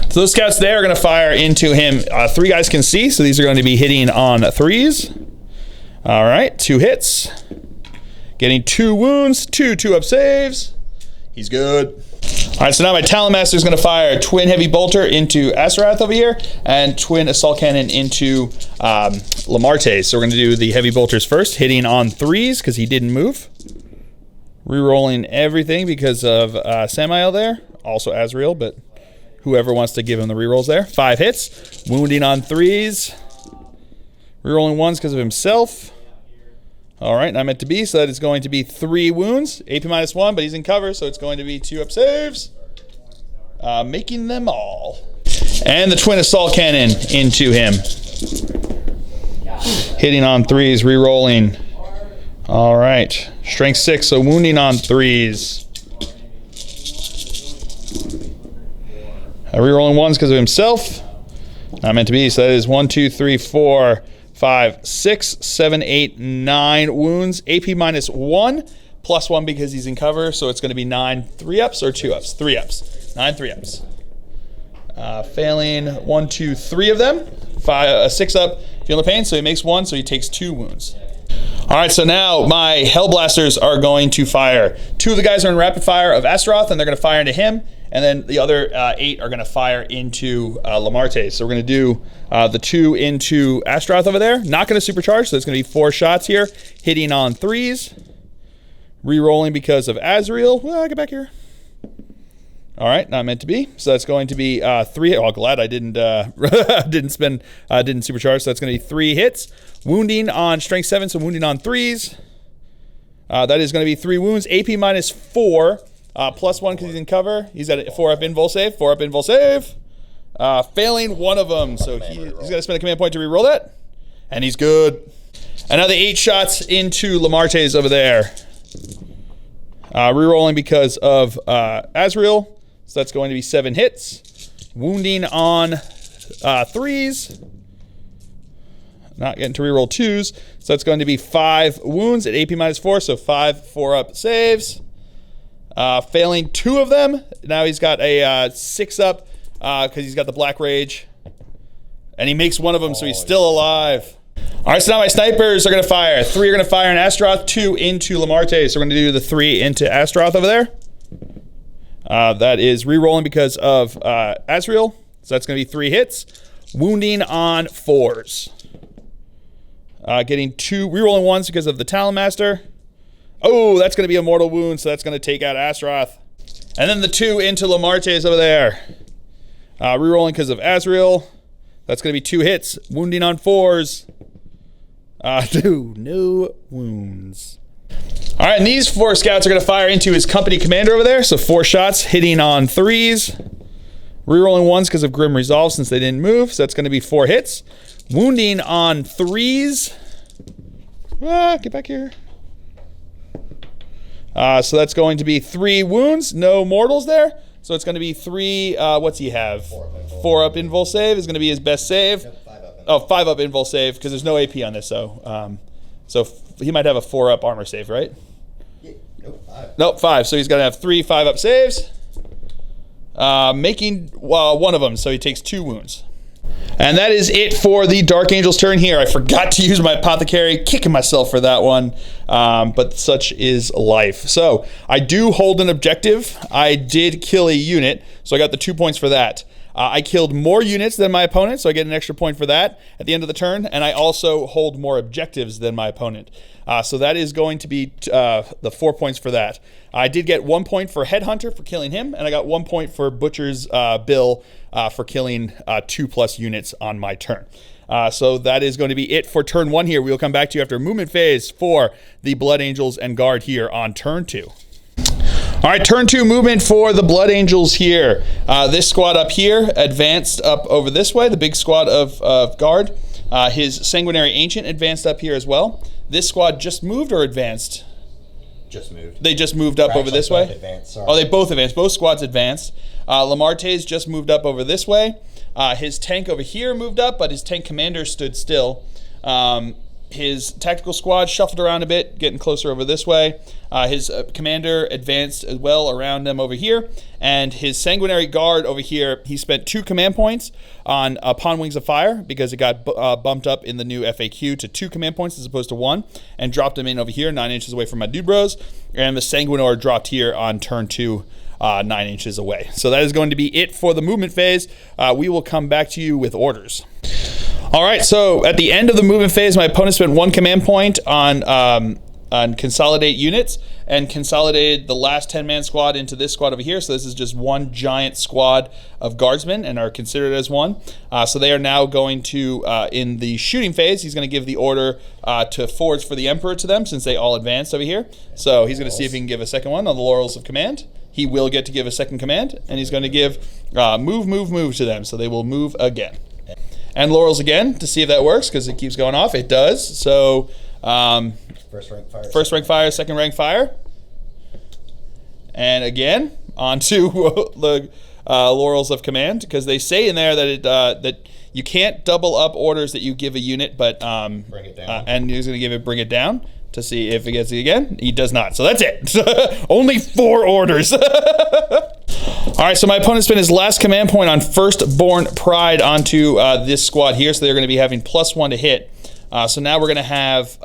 So those scouts there are going to fire into him. 3 guys can see, so these are going to be hitting on 3s. All right, 2 hits. Getting 2 wounds, 2 2-up saves. He's good. All right, so now my Talon Master is going to fire twin heavy bolter into Astaroth over here and twin assault cannon into Lamartes. So we're going to do the heavy bolters first, hitting on 3s because he didn't move. Rerolling everything because of Samael there, also Azrael, but whoever wants to give him the rerolls there. 5 hits, wounding on 3s. Rerolling 1s because of himself. All right, not meant to be, so that is going to be 3 wounds, AP -1, but he's in cover, so it's going to be 2-up saves, making them all. And the twin assault cannon into him, hitting on 3s, re-rolling. All right, strength 6, so wounding on 3s. Re-rolling 1s because of himself, not meant to be, so that is 1, 2, 3, 4, 5, 6, 7, 8, 9 wounds. AP -1, +1 because he's in cover, so it's going to be 9 3-ups or 2-ups? 3-ups. 9 3-ups. Failing 1, 2, 3 of them. 6-up, feel no pain, so he makes 1, so he takes 2 wounds. All right, so now my Hellblasters are going to fire. 2 of the guys are in rapid fire of Astaroth, and they're going to fire into him. And then the other 8 are going to fire into Lamartes. So we're going to do the 2 into Astaroth over there. Not going to supercharge, so it's going to be 4 shots here. Hitting on 3s. Re-rolling because of Azrael. Well, get back here. All right, not meant to be. So that's going to be 3. Oh, glad I didn't didn't supercharge. So that's going to be 3 hits. Wounding on strength 7, so wounding on 3s. That is going to be 3 wounds. AP -4. +1 because he's in cover. He's at a 4-up invul save. 4-up invul save. Failing 1 of them. So he's going to spend a command point to reroll that. And he's good. Another 8 shots into Lamartes over there. Rerolling because of Azrael. So that's going to be 7 hits. Wounding on 3s. Not getting to reroll 2s. So that's going to be 5 wounds at AP -4. So 5 4-up saves. Failing 2 of them. Now he's got a 6-up because he's got the Black Rage. And he makes 1 of them, so he's still alive. All right, so now my snipers are going to fire. 3 are going to fire in Astaroth, 2 into Lamartes. So we're going to do the 3 into Astaroth over there. That is re-rolling because of Azrael. So that's going to be 3 hits. Wounding on 4s. Getting 2 re-rolling 1s because of the Talon Master. Oh, that's going to be a mortal wound, so that's going to take out Astaroth. And then the 2 into Lamartes over there. Re-rolling because of Azrael. That's going to be 2 hits. Wounding on 4s. 2 no wounds. All right, and these 4 scouts are going to fire into his company commander over there. So 4 shots hitting on 3s. Rerolling 1s because of Grim Resolve since they didn't move. So that's going to be 4 hits. Wounding on 3s. Get back here. So that's going to be 3 wounds. No mortals there. So it's going to be 3, what's he have? 4-up invul save is going to be his best save. Nope, 5-up. Oh, 5-up invul save because there's no AP on this. So he might have a 4-up armor save, right? Yeah, nope, 5. Nope, 5. So he's going to have 3 5-up saves. Making 1 of them, so he takes 2 wounds. And that is it for the Dark Angel's turn here. I forgot to use my Apothecary, kicking myself for that one, but such is life. So I do hold an objective. I did kill a unit, so I got the 2 points for that. I killed more units than my opponent, so I get an extra point for that at the end of the turn, and I also hold more objectives than my opponent. So that is going to be the 4 points for that. I did get 1 point for Headhunter for killing him, and I got 1 point for Butcher's Bill for killing 2+ units on my turn. So that is going to be it for turn 1 here. We will come back to you after movement phase for the Blood Angels and Guard here on turn 2. All right, turn 2 movement for the Blood Angels here. This squad up here advanced up over this way, the big squad of Guard. His Sanguinary Ancient advanced up here as well. This squad just moved or advanced? Just moved. They just moved up over this way? Advanced, sorry. Oh, they both advanced. Both squads advanced. Lamartes just moved up over this way. His tank over here moved up, but his tank commander stood still. His tactical squad shuffled around a bit, getting closer over this way. His commander advanced as well around them over here. And his Sanguinary Guard over here, he spent 2 command points on Upon Wings of Fire because it got bumped up in the new FAQ to 2 command points as opposed to 1, and dropped him in over here 9 inches away from my dude bros. And the Sanguinor dropped here on turn 2, 9 inches away. So that is going to be it for the movement phase. We will come back to you with orders. All right, so at the end of the movement phase, my opponent spent 1 command point on consolidate units and consolidated the last 10-man squad into this squad over here. So this is just 1 giant squad of guardsmen and are considered as 1. So they are now going to, in the shooting phase, he's going to give the order to forge for the Emperor to them since they all advanced over here. So he's going to see if he can give a second one on the Laurels of Command. He will get to give a second command, and he's going to give move to them. So they will move again. And Laurels again to see if that works because it keeps going off. It does. So first rank fire, second rank fire. And again, onto the Laurels of Command because they say in there that it that you can't double up orders that you give a unit, but bring it down. And he's going to bring it down to see if it gets it again. He does not. So that's it. Only 4 orders. All right, so my opponent spent his last command point on Firstborn Pride onto this squad here, so they're going to be having +1 to hit. So now we're going to have,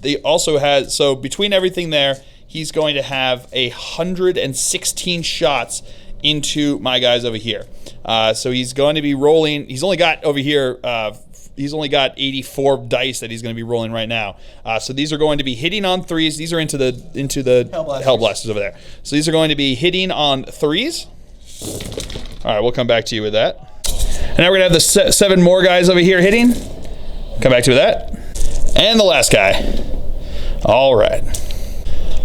they also had, so between everything there, he's going to have 116 shots into my guys over here. So he's going to be rolling, he's only got over here, he's only got 84 dice that he's going to be rolling right now. So these are going to be hitting on 3s. These are into the Hellblasters over there. So these are going to be hitting on 3s. All right, we'll come back to you with that. And now we're going to have the 7 more guys over here hitting. Come back to you with that. And the last guy. All right.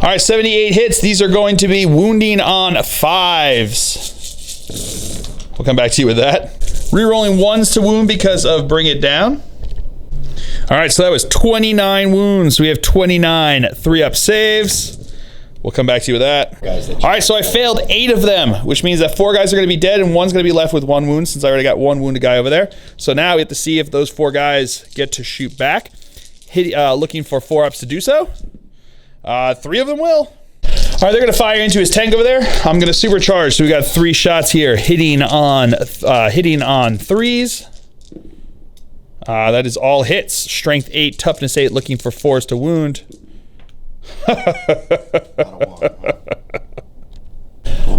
All right, 78 hits. These are going to be wounding on 5s. We'll come back to you with that. Rerolling 1s to wound because of Bring It Down. All right, so that was 29 wounds. We have 29 3-up saves. We'll come back to you with that. Guys, All right, so I failed 8 of them, which means that 4 guys are going to be dead and 1's going to be left with 1 wound since I already got 1 wounded guy over there. So now we have to see if those 4 guys get to shoot back. Looking for 4-ups to do so. 3 of them will. All right, they're going to fire into his tank over there. I'm going to supercharge. So we got 3 shots here, hitting on 3s. That is all hits. Strength 8, toughness 8, looking for 4s to wound.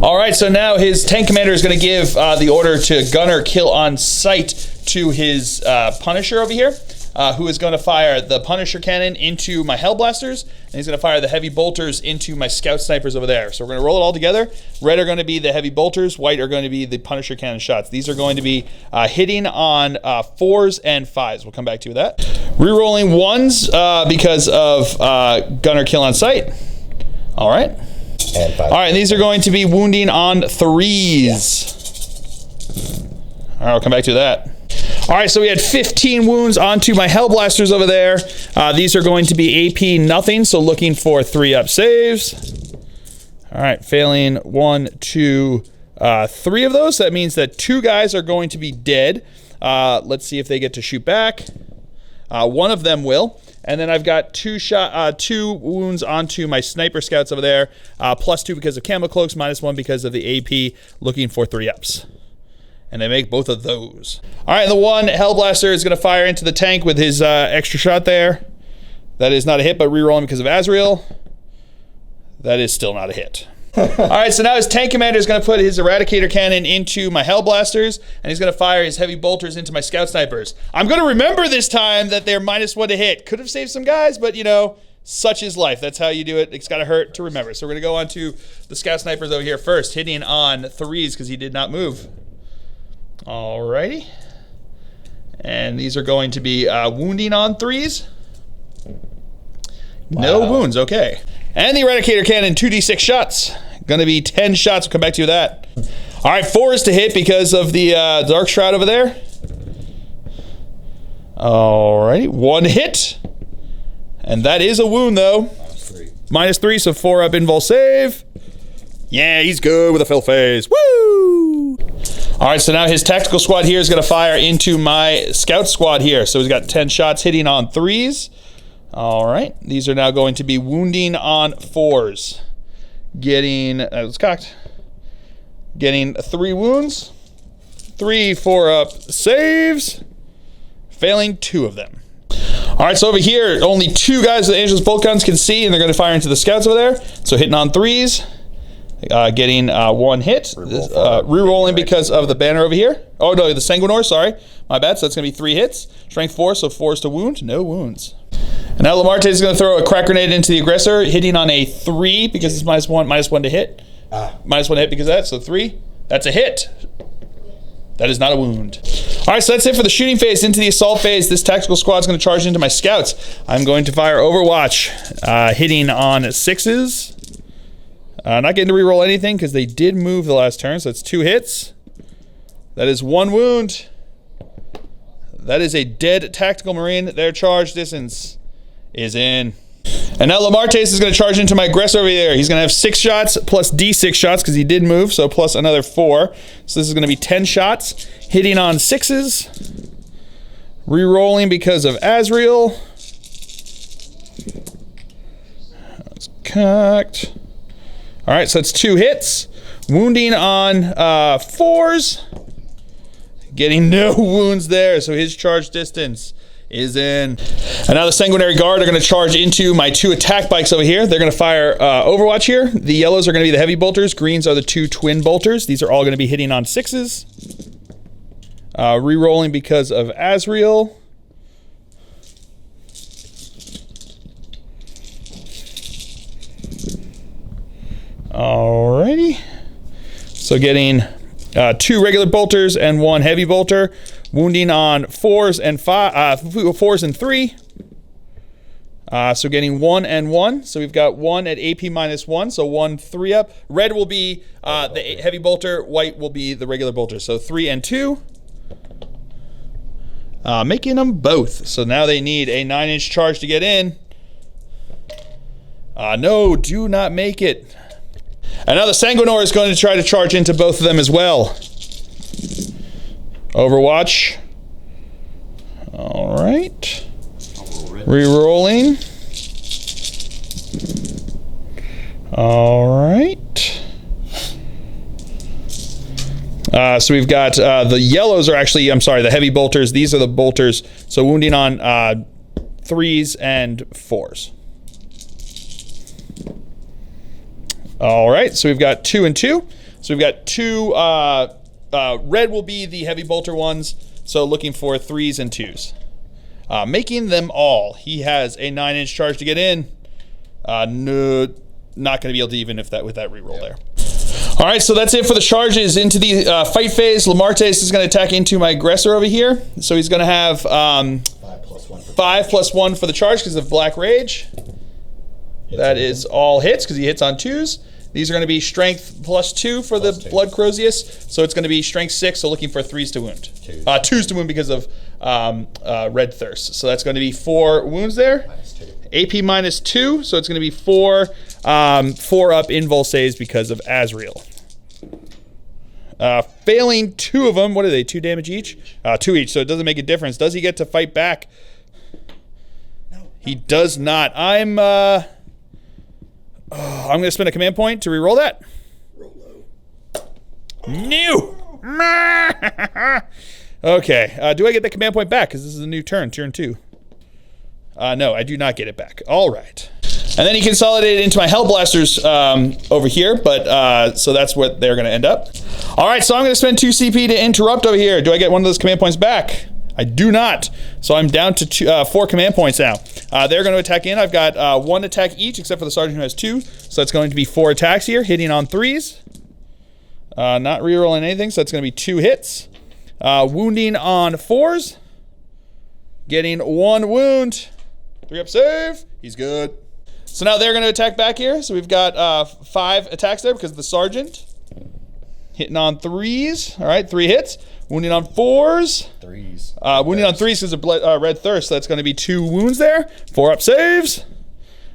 All right, so now his tank commander is going to give the order to gunner kill on sight to his Punisher over here. Who is going to fire the Punisher cannon into my Hellblasters, and he's going to fire the heavy bolters into my Scout Snipers over there. So we're going to roll it all together. Red are going to be the heavy bolters, white are going to be the Punisher cannon shots. These are going to be hitting on 4s and 5s. We'll come back to you with that. Rerolling 1s because of gunner kill on sight. All right. And 5. All right, and these are going to be wounding on 3s. All right, I'll come back to that. All right, so we had 15 wounds onto my Hellblasters over there. These are going to be AP nothing, so looking for 3-up saves. All right, failing 1, 2, 3 of those. That means that 2 guys are going to be dead. Let's see if they get to shoot back. 1 of them will. And then I've got 2 wounds onto my Sniper Scouts over there. +2 because of Camo Cloaks, -1 because of the AP, looking for 3-ups. And they make both of those. All right, and the 1 Hellblaster is going to fire into the tank with his extra shot there. That is not a hit, but rerolling because of Azrael. That is still not a hit. All right, so now his tank commander is going to put his Eradicator cannon into my Hellblasters, and he's going to fire his heavy bolters into my Scout Snipers. I'm going to remember this time that they're -1 to hit. Could have saved some guys, but you know, such is life. That's how you do it. It's got to hurt to remember. So we're going to go on to the Scout Snipers over here first, hitting on 3s because he did not move. Alrighty. And these are going to be wounding on 3s. No wounds, okay. And the Eradicator cannon, 2d6 shots. Gonna be 10 shots, we'll come back to you with that. All right, 4s to hit because of the Dark Shroud over there. Alrighty, 1 hit. And that is a wound though. -3, so 4-up invul save. Yeah, he's good with a fill phase. Woo! All right, so now his tactical squad here is going to fire into my scout squad here. So he's got 10 shots hitting on 3s. All right, these are now going to be wounding on 4s. Getting, it's cocked. Getting 3 wounds. 3 4-up saves. Failing 2 of them. All right, so over here, only 2 guys with Angel's bolt guns can see, and they're going to fire into the scouts over there. So hitting on 3s. Getting 1 hit, re-rolling because of the banner over here. Oh no, the Sanguinor, sorry. My bad, so that's going to be 3 hits. Strength 4, so 4s to wound, no wounds. And now Lamarte is going to throw a crack grenade into the aggressor, hitting on a 3 because it's -1 to hit. -1 to hit because of that, so 3. That's a hit. That is not a wound. All right, so that's it for the shooting phase. Into the assault phase, this tactical squad is going to charge into my scouts. I'm going to fire Overwatch, hitting on 6s. Not getting to reroll anything because they did move the last turn, so it's 2 hits. That is 1 wound. That is a dead tactical marine. Their charge distance is in. And now Lamartes is going to charge into my aggressor over there. He's going to have 6 shots plus D6 shots because he did move, so plus another 4. So this is going to be 10 shots. Hitting on 6s. Rerolling because of Azrael. That's cocked. All right, so it's 2 hits. Wounding on 4s. Getting no wounds there, so his charge distance is in. And now the Sanguinary Guard are going to charge into my 2 attack bikes over here. They're going to fire Overwatch here. The yellows are going to be the heavy bolters. Greens are the 2 twin bolters. These are all going to be hitting on 6s. Rerolling because of Azrael. Alrighty. So getting 2 regular bolters and 1 heavy bolter. Wounding on 4s and 4s and 3. So getting 1 and 1. So we've got 1 at AP -1. So 1 3-up. Red will be the heavy bolter. White will be the regular bolter. So 3 and 2. Making them both. So now they need a 9-inch charge to get in. No, do not make it. And now the Sanguinor is going to try to charge into both of them as well. Overwatch. All right. Rerolling. All right. So we've got the yellows are actually, I'm sorry, the heavy bolters. These are the bolters. So wounding on 3s and 4s. All right, so we've got 2 and 2. So we've got 2, red will be the heavy bolter ones. So looking for 3s and 2s. Making them all. He has a 9-inch charge to get in. No, not going to be able to even if that with that reroll there. All right, so that's it for the charges into the fight phase. Lamartes is going to attack into my aggressor over here. So he's going to have 5+1 for the charge because of Black Rage. That is all hits because he hits on 2s. These are going to be strength +2 for the Blood Crozius. So it's going to be strength 6, so looking for 3s to wound. 2s to wound because of Red Thirst. So that's going to be 4 wounds there. AP -2, so it's going to be 4 up invul saves because of Azrael. Failing 2 of them, what are they, 2 damage each? 2 each, so it doesn't make a difference. Does he get to fight back? No. He does not. I'm going to spend a command point to reroll that. Roll low. New! Okay, do I get the command point back? Because this is a new turn, turn 2. No, I do not get it back. All right. And then he consolidated into my Hellblasters over here, but so that's what they're going to end up. All right, so I'm going to spend 2 CP to interrupt over here. Do I get one of those command points back? I do not. So I'm down to 4 command points now. They're going to attack in. I've got 1 attack each, except for the Sergeant who has 2. So that's going to be 4 attacks here, hitting on 3s. Not rerolling anything, so that's going to be 2 hits. Wounding on 4s. Getting 1 wound. 3 up save. He's good. So now they're going to attack back here. So we've got 5 attacks there because of the Sergeant. Hitting on 3s. All right, 3 hits. Wounding on 4s. 3s. Wounding on 3s because of Red Thirst. So that's going to be 2 wounds there. 4 up saves.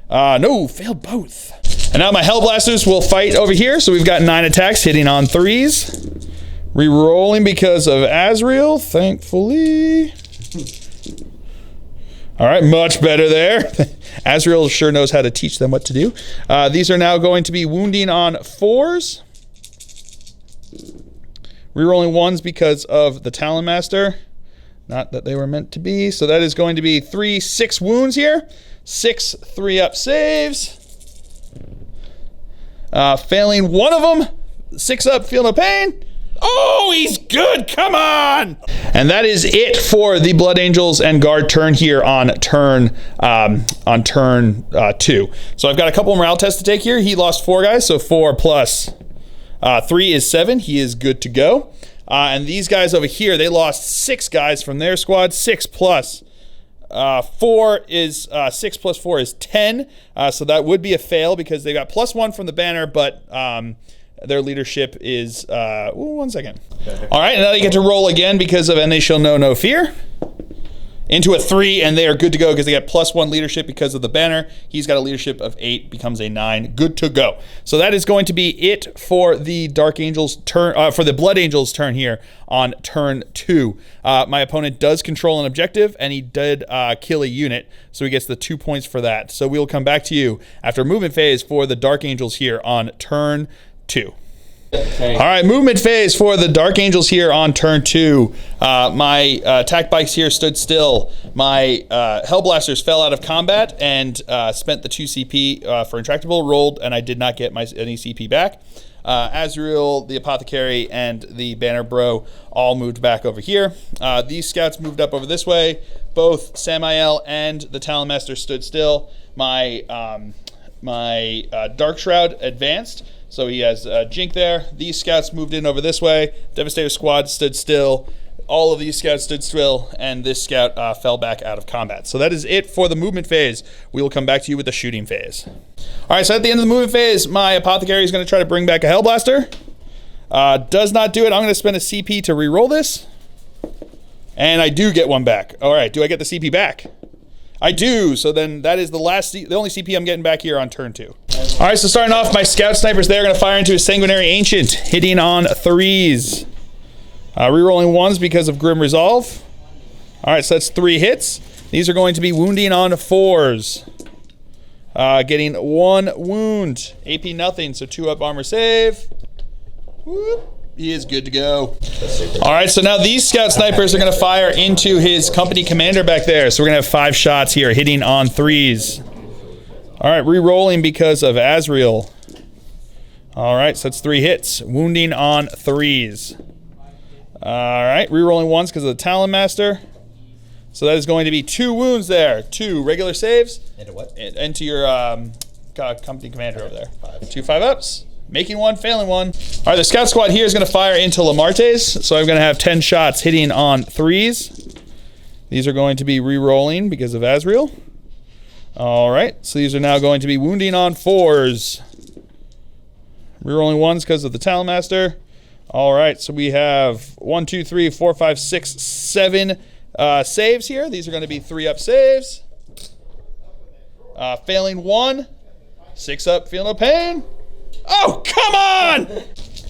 No, failed both. And now my Hellblasters will fight over here. So we've got 9 attacks hitting on 3s. Rerolling because of Azrael, thankfully. All right, much better there. Azrael sure knows how to teach them what to do. These are now going to be wounding on 4s. Rerolling 1s because of the Talon Master. Not that they were meant to be. So that is going to be 3 6 wounds here. 6 3 up saves. Failing 1 of them. 6 up, feel no pain. Oh, he's good. Come on. And that is it for the Blood Angels and Guard turn here on turn 2. So I've got a couple of morale tests to take here. He lost 4 guys, so 4 plus 3 is 7. He is good to go. And these guys over here, they lost 6 guys from their squad. 6 plus 4 is 6 plus 4 is 10. So that would be a fail because they got +1 from the banner, but their leadership is, 1 second. All right, and now they get to roll again because of, and they shall know no fear. Into a 3, and they are good to go because they got +1 leadership because of the banner. He's got a leadership of 8, becomes a 9. Good to go. So that is going to be it for the Dark Angels turn, for the Blood Angels turn here on turn 2. My opponent does control an objective, and he did kill a unit, so he gets the 2 points for that. So we'll come back to you after movement phase for the Dark Angels here on turn 2. Okay. All right, movement phase for the Dark Angels here on turn 2. My attack bikes here stood still. My Hellblasters fell out of combat and spent the 2 CP for intractable, rolled, and I did not get any CP back. Azrael, the Apothecary, and the Banner Bro all moved back over here. These scouts moved up over this way. Both Samael and the Talon Master stood still. My Dark Shroud advanced. So he has Jink there. These scouts moved in over this way. Devastator squad stood still. All of these scouts stood still, and this scout fell back out of combat. So that is it for the movement phase. We will come back to you with the shooting phase. All right, so at the end of the movement phase, my Apothecary is going to try to bring back a Hellblaster. Does not do it. I'm going to spend a CP to re-roll this. And I do get one back. All right, do I get the CP back? I do. So then that is the only CP I'm getting back here on turn 2. All right, so starting off, my scout snipers there are going to fire into a Sanguinary Ancient, hitting on 3s. Rerolling 1s because of Grim Resolve. All right, so that's 3 hits. These are going to be wounding on 4s. Getting 1 wound. AP nothing, so 2 up armor save. Whoop. He is good to go. All right, so now these scout snipers are going to fire into his company commander back there. So we're going to have 5 shots here, hitting on 3s. All right, re-rolling because of Azrael. All right, so that's 3 hits. Wounding on 3s. All right, re-rolling 1s because of the Talon Master. So that is going to be 2 wounds there. 2 regular saves. Into what? Into your company commander over there. 2 5-ups. Making 1, failing 1. All right, the scout squad here is going to fire into Lamartes. So I'm going to have 10 shots hitting on 3s. These are going to be re-rolling because of Azrael. All right, so these are now going to be wounding on 4s. Re-rolling 1s because of the Talon Master. All right, so we have 1, 2, 3, 4, 5, 6, 7 saves here. These are going to be 3-up saves. Failing 1. 6-up, feel no pain. Oh, come on!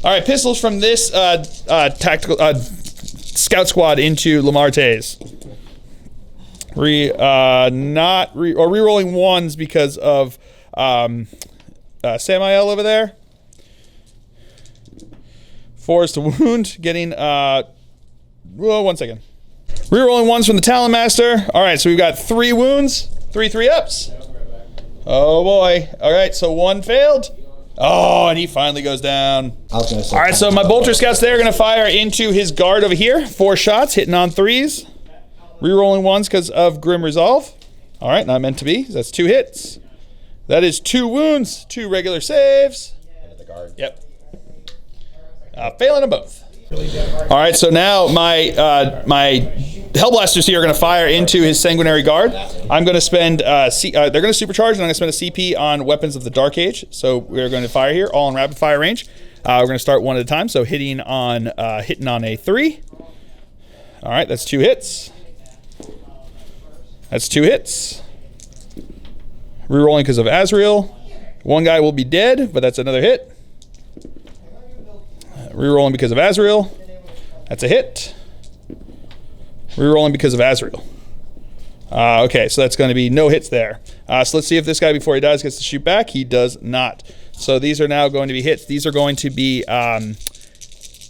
All right, pistols from this tactical scout squad into Lamartes. Re-rolling 1s because of Samael over there. 4s to wound, getting well, 1 second. Re-rolling 1s from the Talon Master. All right, so we've got 3 wounds, 3 3-ups. Oh boy. All right, so 1 failed. Oh, and he finally goes down. All right, so my bolter scouts there are going to fire into his guard over here. 4 shots, hitting on 3s. Re-rolling 1s because of Grim Resolve. All right, not meant to be. That's 2 hits. That is 2 wounds, 2 regular saves. Into the guard. Yep. Failing them both. All right, so now my Hellblasters here are going to fire into his Sanguinary Guard. I'm going to spend, they're going to supercharge, and I'm going to spend a CP on Weapons of the Dark Age. So we're going to fire here, all in rapid fire range. We're going to start 1 at a time, so hitting on a 3. All right, that's 2 hits. That's 2 hits. Rerolling because of Azrael. 1 guy will be dead, but that's another hit. Rerolling because of Azrael. That's a hit. Rerolling because of Azrael. Okay, so that's going to be no hits there. So let's see if this guy, before he dies, gets to shoot back. He does not. So these are now going to be hits. These are going to be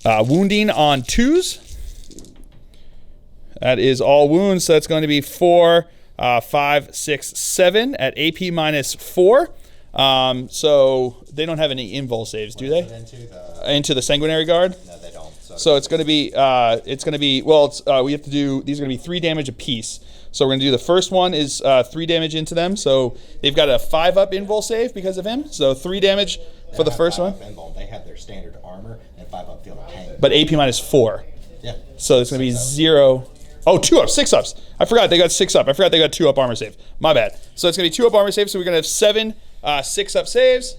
wounding on 2s. That is all wounds. So that's going to be 4, 5, 6, 7 at AP -4. So they don't have any invul saves, do they? Into the Sanguinary Guard? No, they don't. So it's going to be, we have to do, these are going to be 3 damage apiece. So we're going to do the first one is 3 damage into them. So they've got a 5-up invul save because of him. So 3 damage for the first one. They have their standard armor and 5-up field of pain. But AP -4. Yeah. So it's going to be 0. Oh, 2-up, 6-ups. I forgot they got 6-up. I forgot they got 2-up armor save. My bad. So it's going to be 2-up armor save. So we're going to have 7 6-up saves.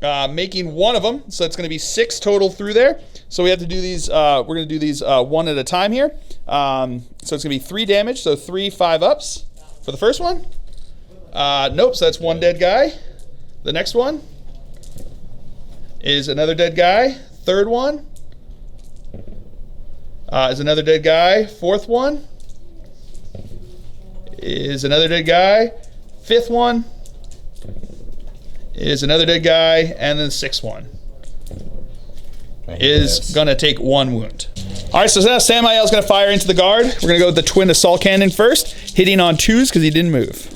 Making 1 of them. So it's going to be 6 total through there. So we have to do these, we're going to do these 1 at a time here. So it's going to be 3 damage. So 3 5-ups for the first one. Nope, so that's 1 dead guy. The next one is another dead guy. Third one is another dead guy. Fourth one is another dead guy. Fifth one is another dead guy. And then the 6th one is going to take 1 wound. All right, so now Samael's going to fire into the guard. We're going to go with the twin assault cannon first, hitting on 2s because he didn't move.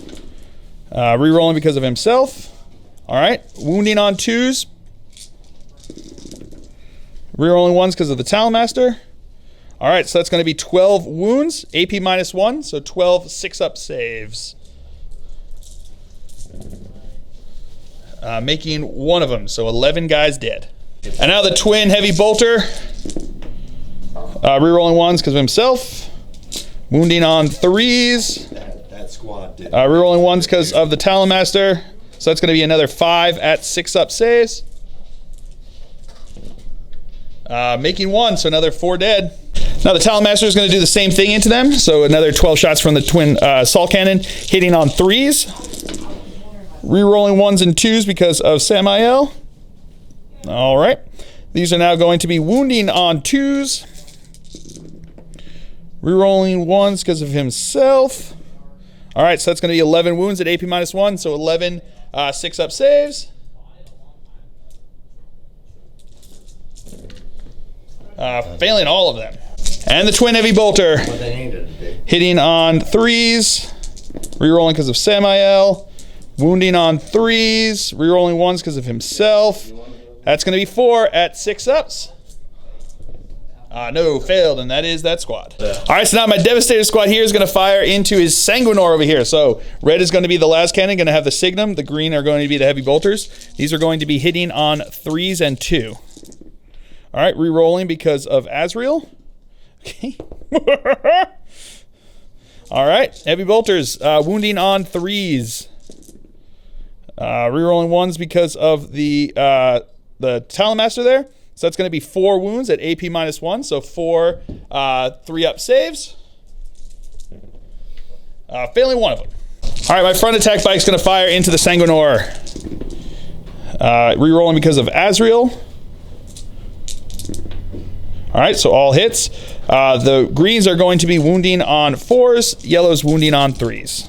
Rerolling because of himself. All right, wounding on 2s. Rerolling 1s because of the Talon Master. All right, so that's going to be 12 wounds, AP -1, so 12 6-up saves. Making 1 of them, so 11 guys dead. And now the twin heavy bolter. Rerolling 1s because of himself. Wounding on 3s. That squad did. Rerolling 1s because of the Talon Master. So that's going to be another 5 at 6-up saves. Making 1, so another 4 dead. Now the Talonmaster is going to do the same thing into them. So another 12 shots from the twin assault cannon, hitting on 3s. Rerolling 1s and 2s because of Samael. All right. These are now going to be wounding on 2s. Rerolling 1s because of himself. All right, so that's going to be 11 wounds at AP -1, so 11 6-up saves. Failing all of them. And the twin heavy bolter. Hitting on 3s. Rerolling because of Samael. Wounding on 3s. Rerolling 1s because of himself. That's going to be 4 at 6-ups. No, failed, and that is that squad. All right, so now my Devastator squad here is going to fire into his Sanguinor over here. So red is going to be the last cannon, going to have the Signum. The green are going to be the heavy bolters. These are going to be hitting on 3s and 2. All right, re-rolling because of Azrael. Okay. All right, heavy bolters, wounding on 3s. Re-rolling 1s because of the Talonmaster there. So that's going to be 4 wounds at AP -1, so 4 3-up saves. Failing one of them. All right, my front attack bike is going to fire into the Sanguinor. Rerolling because of Azrael. All right, so all hits. The greens are going to be wounding on 4s, yellows wounding on 3s.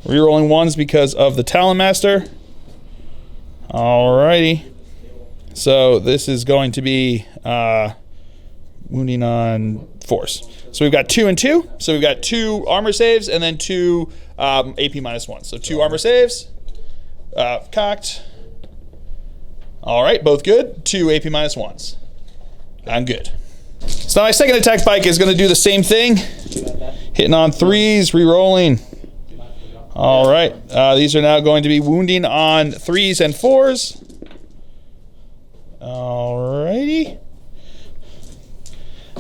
Rerolling 1s because of the Talonmaster. All righty. So this is going to be wounding on 4s. So we've got 2 and 2. So we've got 2 armor saves and then 2 AP -1. So 2 armor saves. Cocked. All right, both good. 2 AP -1s. I'm good. So my second attack bike is going to do the same thing. Hitting on 3s, re-rolling. All right, these are now going to be wounding on 3s and 4s. Alrighty.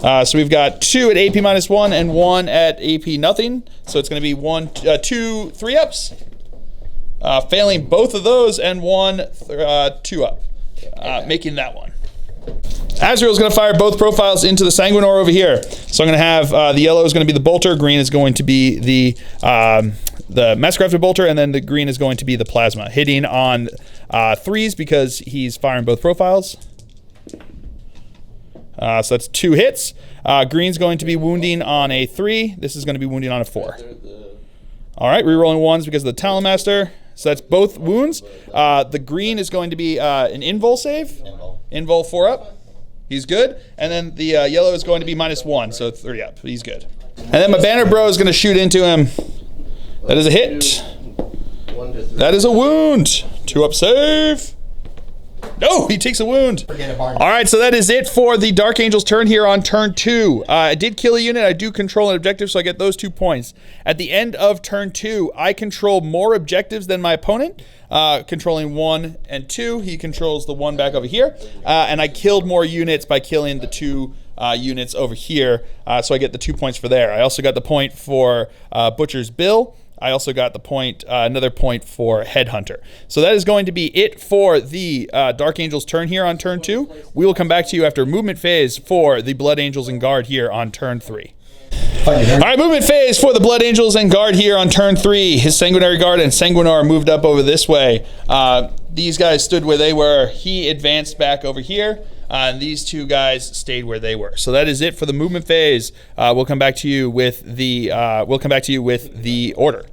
So we've got 2 at AP -1 and 1 at AP nothing. So it's going to be 2 3-ups. Failing both of those and 1 2-up. Making that one. Azrael's going to fire both profiles into the Sanguinor over here. So I'm going to have the yellow is going to be the bolter, green is going to be the Mastercrafted bolter, and then the green is going to be the plasma. Hitting on 3s because he's firing both profiles. So that's 2 hits. Green's going to be wounding on a 3. This is going to be wounding on a 4. All right, rerolling 1s because of the Talonmaster. So that's both wounds. The green is going to be an invul save. Invul 4-up. He's good. And then the yellow is going to be -1, so 3-up. He's good. And then my banner bro is going to shoot into him. That is a hit. That is a wound. 2-up save. No, he takes a wound. All right, so that is it for the Dark Angel's turn here on turn 2. I did kill a unit. I do control an objective, so I get those 2 points. At the end of turn 2, I control more objectives than my opponent, controlling 1 and 2. He controls the 1 back over here. And I killed more units by killing the 2 units over here, so I get the 2 points for there. I also got the point for Butcher's Bill. I also got the point, another point for Headhunter. So that is going to be it for the Dark Angel's turn here on turn 2. We will come back to you after movement phase for the Blood Angels and Guard here on turn 3. All right, movement phase for the Blood Angels and Guard here on turn 3. His Sanguinary Guard and Sanguinor moved up over this way. These guys stood where they were. He advanced back over here. And these 2 guys stayed where they were. So that is it for the movement phase. We'll come back to you with the order.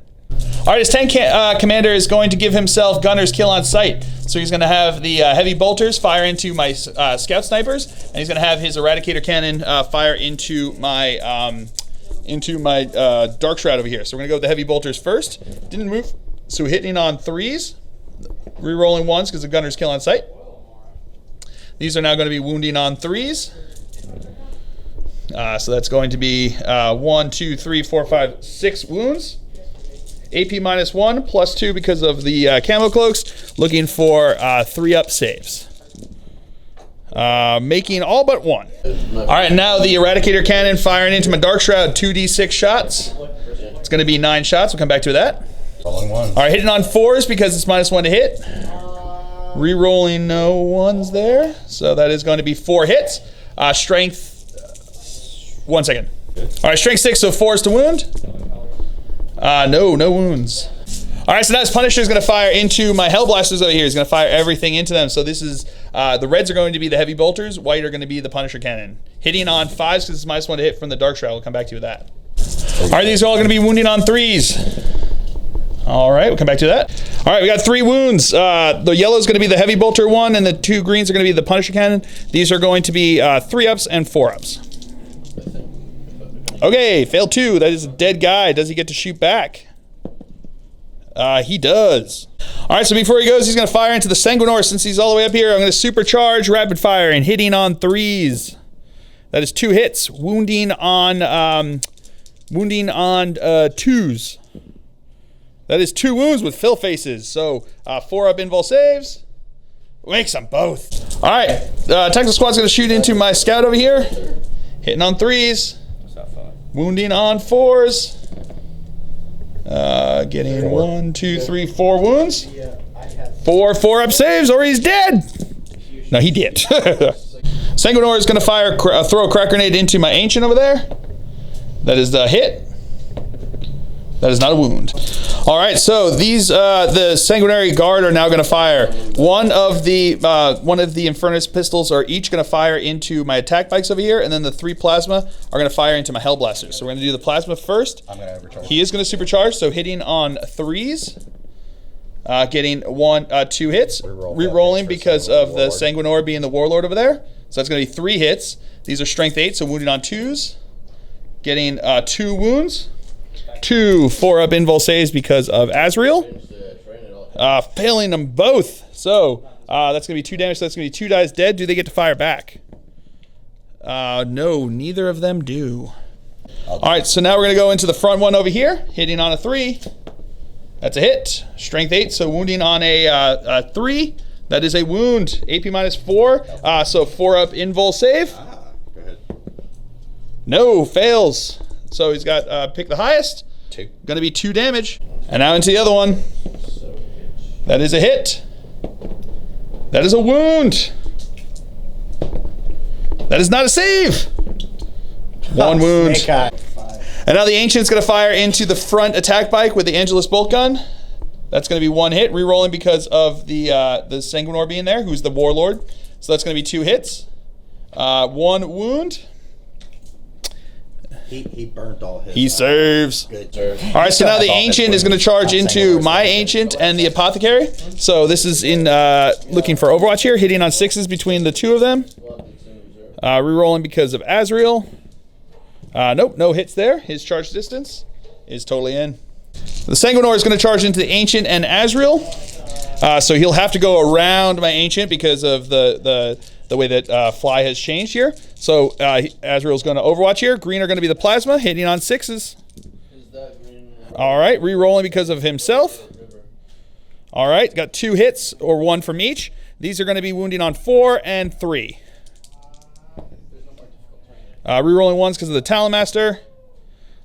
All right, his tank commander is going to give himself Gunner's Kill on sight. So he's going to have the heavy bolters fire into my scout snipers, and he's going to have his Eradicator cannon fire into my Dark Shroud over here. So we're going to go with the heavy bolters first. Didn't move, so hitting on 3s, re-rolling 1s because of Gunner's Kill on sight. These are now going to be wounding on 3s. So that's going to be 1, 2, 3, 4, 5, 6 wounds. AP -1, +2 because of the camo cloaks. Looking for 3-up saves. Making all but 1. All right, now the Eradicator cannon firing into my Dark Shroud, 2d6 shots. It's going to be 9 shots. We'll come back to that. Rolling 1. All right, hitting on 4s because it's -1 to hit. Re-rolling no 1s there. So that is going to be 4 hits. Strength 1 second. All right, strength 6, so 4 is to wound. No wounds. All right, so now this Punisher is going to fire into my Hellblasters over here. He's going to fire everything into them. So this is, the reds are going to be the heavy bolters. White are going to be the Punisher cannon. Hitting on 5s because it's -1 to hit from the Dark Shroud. We'll come back to you with that. All right, these are all going to be wounding on 3s. All right, we'll come back to that. All right, we got 3 wounds. The yellow is going to be the heavy bolter one, and the 2 greens are going to be the Punisher cannon. These are going to be 3-ups and 4-ups. Okay, fail 2. That is a dead guy. Does he get to shoot back? He does. All right, so before he goes, he's going to fire into the Sanguinor. Since he's all the way up here, I'm going to supercharge rapid fire and hitting on 3s. That is 2 hits. Wounding on 2s. That is 2 wounds with fill faces. So 4-up invul saves. Makes them both. All right, Tactical Squad's going to shoot into my scout over here. Hitting on 3s. Wounding on 4s. Getting 1, 2, 3, 4 wounds. 4 4-up saves, or he's dead. No, he did. Sanguinor is going to fire, throw a crack grenade into my ancient over there. That is the hit. That is not a wound. All right, so these the Sanguinary Guard are now going to fire. One of the Infernus pistols are each going to fire into my attack bikes over here, and then the 3 plasma are going to fire into my Hellblasters. So we're going to do the plasma first. I'm going to overcharge. He is going to supercharge, so hitting on 3s, getting 2 hits, re-rolling because of the Sanguinor being the Warlord over there. So that's going to be 3 hits. These are strength 8, so wounded on 2s, getting 2 wounds. 2 4-up invul saves because of Azrael. Failing them both. So that's going to be 2 damage. So that's going to be 2 dice dead. Do they get to fire back? No, neither of them do. All right, so now we're going to go into the front one over here. Hitting on a 3. That's a hit. Strength 8, so wounding on a 3. That is a wound. AP -4. So 4-up invul save. Go ahead. No, fails. So he's got pick the highest. 2. Going to be 2 damage. And now into the other one. That is a hit. That is a wound. That is not a save. 1 wound. And now the Ancient's going to fire into the front attack bike with the Angelus bolt gun. That's going to be 1 hit, re-rolling because of the Sanguinor being there, who's the Warlord. So that's going to be 2 hits. 1 wound. He burnt all his. He serves. Good. All right, so now the Ancient is going to charge into my Ancient and the Apothecary. So this is in looking for Overwatch here, hitting on 6s between the 2 of them. Rerolling because of Azrael. Nope, no hits there. His charge distance is totally in. The Sanguinor is going to charge into the Ancient and Azrael. So he'll have to go around my Ancient because of the way that Fly has changed here. So Azrael's going to Overwatch here. Green are going to be the Plasma, hitting on 6s. All right, re-rolling because of himself. All right, got 2 hits, or 1 from each. These are going to be wounding on 4 and 3. Re-rolling 1s because of the Talonmaster.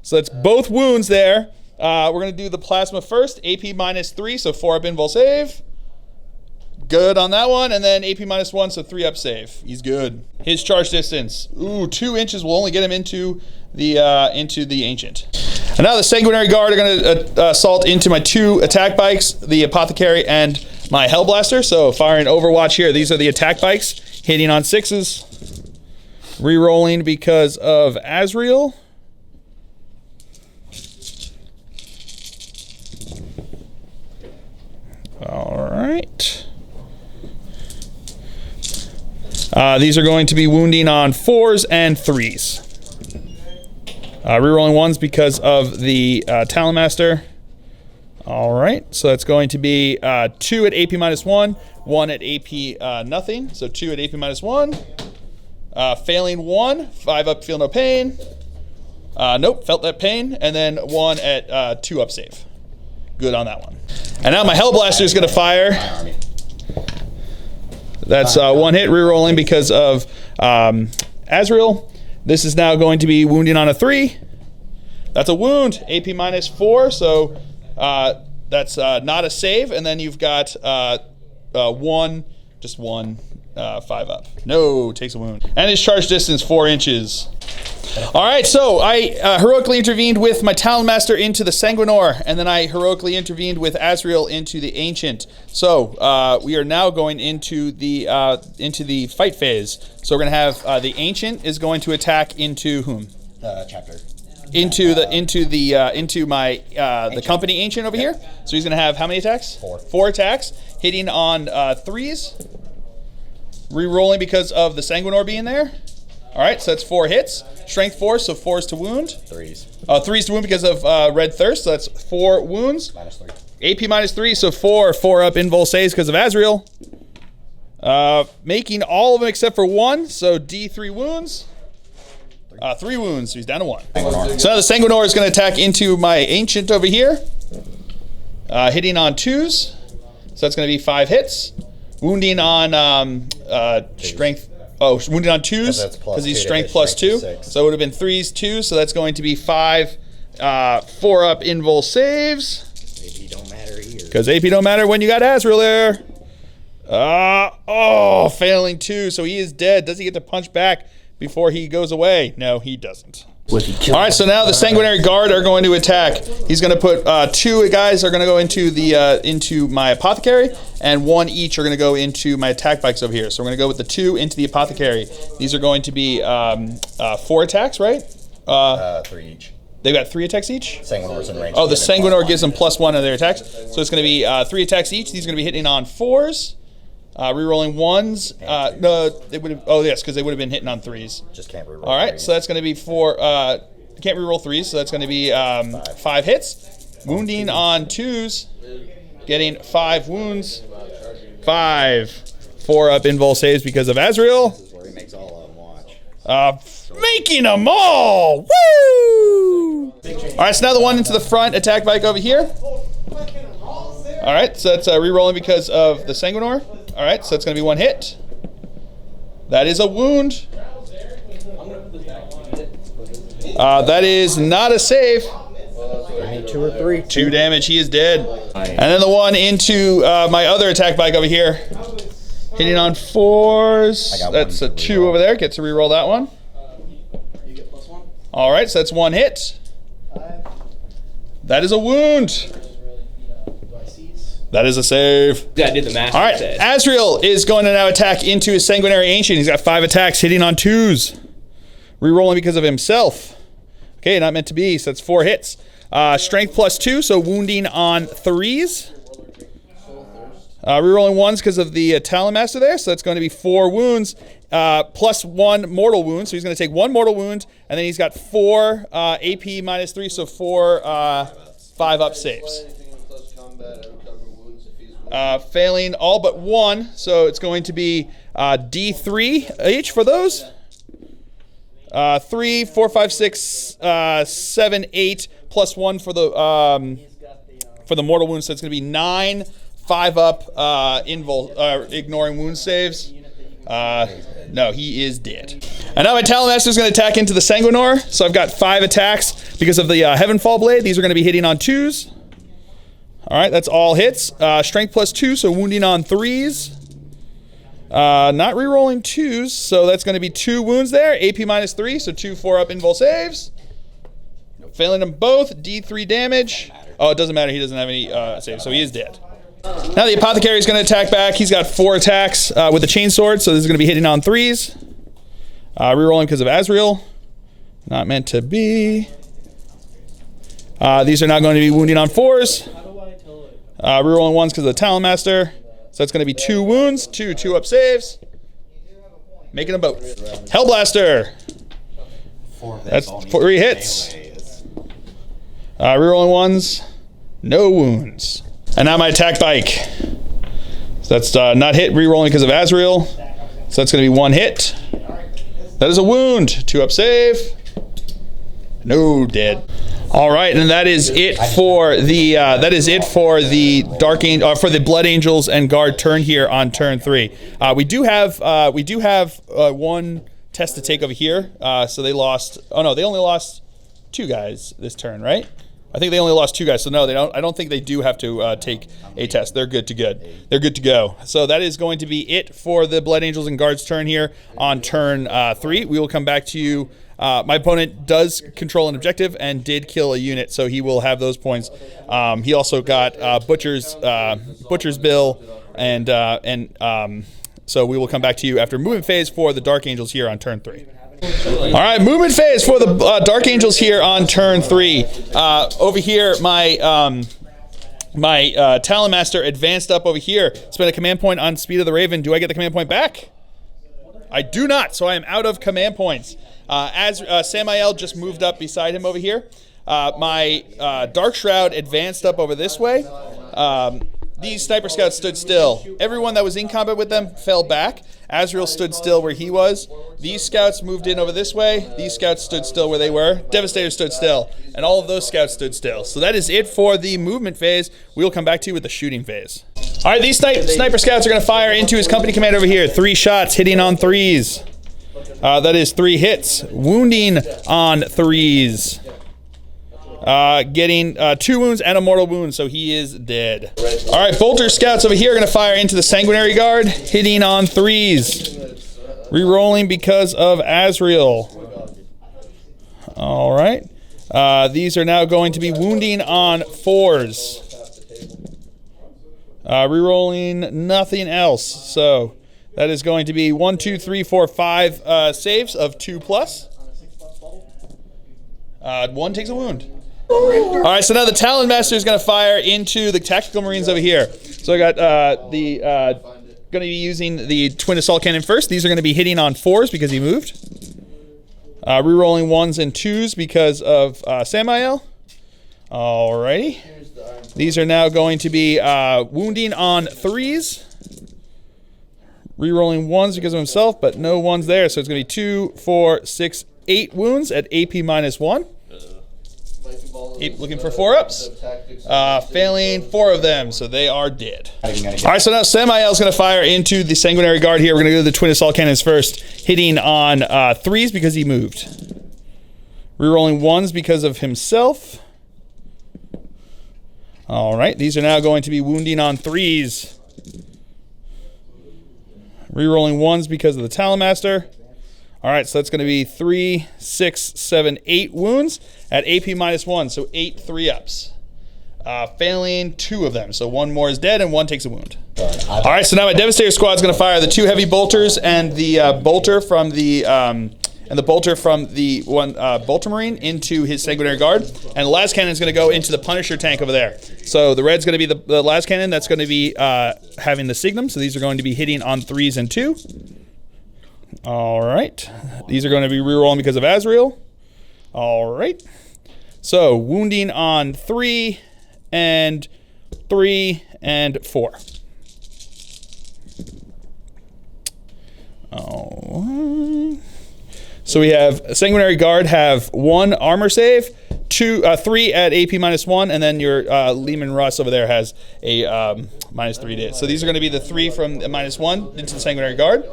So that's both wounds there. We're going to do the Plasma first. AP -3, so 4-up invul save. Good on that one, and then AP -1, so 3-up save. He's good. His charge distance, 2 inches will only get him into the Ancient. And now the Sanguinary Guard are going to assault into my 2 attack bikes, the Apothecary and my Hellblaster. So firing Overwatch here. These are the attack bikes, hitting on 6s. Re-rolling because of Azrael. All right. These are going to be wounding on 4s and 3s. Rerolling 1s because of the Talonmaster. All right, so that's going to be 2 at AP -1, 1 at AP nothing. So 2 at AP -1. Failing 1, 5-up, feel no pain. Nope, felt that pain. And then 1 at 2-up save. Good on that one. And now my Hellblaster is going to fire. That's 1 hit, re-rolling because of Azrael. This is now going to be wounding on a 3. That's a wound, AP -4, so that's not a save. And then you've got 1, just 1 5 up. No, takes a wound. And his charge distance 4 inches. All right, so I heroically intervened with my Talonmaster into the Sanguinor, and then I heroically intervened with Azrael into the Ancient. So we are now going into the fight phase. So we're going to have the Ancient is going to attack into whom? Chapter. Into my the company Ancient over here. So he's going to have how many attacks? 4. 4 attacks, hitting on 3s. Re-rolling because of the Sanguinor being there. All right, so that's 4 hits. Strength 4, so 4s to wound. 3s. 3s to wound because of Red Thirst, so that's 4 wounds. -3. AP -3, so 4 up invul saves because of Azrael. Making all of them except for 1, so D3 wounds. 3 wounds, so he's down to 1. Sanguinor. So now the Sanguinor is going to attack into my Ancient over here. Hitting on 2s, so that's going to be 5 hits. Wounding on strength. Oh, wounded on 2s because he's strength +2. So it would have been 3s, 2, so that's going to be 5 4-up invul saves. AP don't matter here. Because AP don't matter when you got Azrael there. Failing 2, so he is dead. Does he get to punch back before he goes away? No, he doesn't. All right, so now the Sanguinary Guard are going to attack. He's going to put 2 guys are going to go into the into my Apothecary, and 1 each are going to go into my attack bikes over here. So we're going to go with the 2 into the Apothecary. These are going to be 4 attacks, right? 3 each. They've got 3 attacks each? Sanguinor's in range. Oh, the Sanguinor gives them +1 of their attacks. So it's going to be 3 attacks each. These are going to be hitting on 4s. Rerolling 1s. No, they would have. Oh, yes, because they would have been hitting on 3s. Just can't reroll. All right, 3s. so that's going to be 4. Can't reroll 3s, so that's going to be 5 hits. Wounding on 2s, getting 5 wounds. 5. 4-up invul saves because of Azrael. This is where he makes all of them watch. Making them all! Woo! All right, so now the one into the front attack bike over here. All right, so that's re-rolling because of the Sanguinor. All right, so that's going to be 1 hit. That is a wound. That is not a save. I need 2 or 3. 2 damage, he is dead. And then the one into my other attack bike over here. Hitting on 4s. That's a 2 over there. Gets to re-roll that one. All right, so that's 1 hit. That is a wound. That is a save. Yeah, I did the math. All right, Azrael is going to now attack into his Sanguinary Ancient. He's got 5 attacks, hitting on 2s. Rerolling because of himself. Okay, not meant to be, so that's 4 hits. Strength +2, so wounding on 3s. Rerolling 1s because of the Talonmaster there, so that's going to be 4 wounds. +1 mortal wound, so he's going to take 1 mortal wound, and then he's got 4 AP -3, so 4 5-up saves. Failing all but 1, so it's going to be D3 each for those. 3, 4, 5, 6, 7, 8, +1 for the mortal wounds, so it's going to be 9 5-up ignoring wound saves. No, he is dead. And now my Talonmaster is going to attack into the Sanguinor, so I've got 5 attacks because of the Heavenfall Blade. These are going to be hitting on 2s. All right, that's all hits. Strength +2, so wounding on 3s. Not re-rolling 2s, so that's going to be 2 wounds there. AP -3, so 2 4-up invul saves. Failing them both. D3 damage. Oh, it doesn't matter. He doesn't have any saves, so he is dead. Now the Apothecary is going to attack back. He's got 4 attacks with the Chainsword, so this is going to be hitting on 3s. Re-rolling because of Azrael. Not meant to be. These are now going to be wounding on 4s. Rerolling 1s because of the Talonmaster. So it's going to be 2 wounds, 2 2-up saves. Making them both. Hellblaster. That's 3 hits. Rerolling 1s, no wounds. And now my attack bike. So that's not hit, rerolling because of Azrael. So that's going to be 1 hit. That is a wound, 2-up save. No, dead. All right, and that is it for the Dark Angel, for the Blood Angels and Guard turn here on turn 3. We do have 1 test to take over here. So they lost. Oh no, they only lost 2 guys this turn, right? I think they only lost 2 guys, so no, they don't. I don't think they do have to take a test. They're good to They're good to go. So that is going to be it for the Blood Angels and Guards turn here on turn 3. We will come back to you. My opponent does control an objective and did kill a unit, so he will have those points. He also got Butcher's Bill, and so we will come back to you after movement phase for the Dark Angels here on turn 3. All right, movement phase for the Dark Angels here on turn 3. Over here, my Talon Master advanced up over here. Spent a command point on Speed of the Raven. Do I get the command point back? I do not, so I am out of command points. As Samael just moved up beside him over here, my Dark Shroud advanced up over this way. These Sniper Scouts stood still. Everyone that was in combat with them fell back. Azrael stood still where he was. These scouts moved in over this way. These scouts stood still where they were. Devastator stood still. And all of those scouts stood still. So that is it for the movement phase. We'll come back to you with the shooting phase. All right, these Sniper Scouts are going to fire into his company commander over here. 3 shots, hitting on 3s. That is 3 hits. Wounding on 3s. Getting 2 wounds and a mortal wound, so he is dead. All right, Bolter Scouts over here are going to fire into the Sanguinary Guard, hitting on 3s. Rerolling because of Azrael. All right. These are now going to be wounding on 4s. Rerolling nothing else, so that is going to be 1, 2, 3, 4, 5 saves of 2+. 1 takes a wound. All right, so now the Talon Master is going to fire into the Tactical Marines over here. So I got going to be using the Twin Assault Cannon first. These are going to be hitting on 4s because he moved. Rerolling 1s and 2s because of Samael. Alrighty. These are now going to be wounding on 3s. Rerolling 1s because of himself, but no 1s there. So it's going to be 2, 4, 6, 8 wounds at AP -1. Looking for 4-ups. Failing 4 of them, so they are dead. All right, so now Samael is going to fire into the Sanguinary Guard here. We're going to go to the Twin Assault Cannons first, hitting on 3s because he moved. Rerolling 1s because of himself. All right, these are now going to be wounding on 3s. Rerolling 1s because of the Talon Master. All right, so that's going to be 3, 6, 7, 8 wounds at AP -1, so 8 3-ups. Failing 2 of them, so 1 more is dead and 1 takes a wound. All right, so now my Devastator squad is going to fire the 2 heavy bolters and the bolter from the one bolter marine into his Sanguinary Guard, and the las cannon is going to go into the Punisher tank over there. So the red's going to be the las cannon that's going to be having the signum. So these are going to be hitting on 3s and 2. All right, these are going to be rerolling because of Azrael. All right, so wounding on 3 and 3 and 4. Oh, so we have Sanguinary Guard have 1 armor save, 3 at AP -1, and then your Lehman Russ over there has a -3 to hit. So these are going to be the 3 from the -1 into the Sanguinary Guard.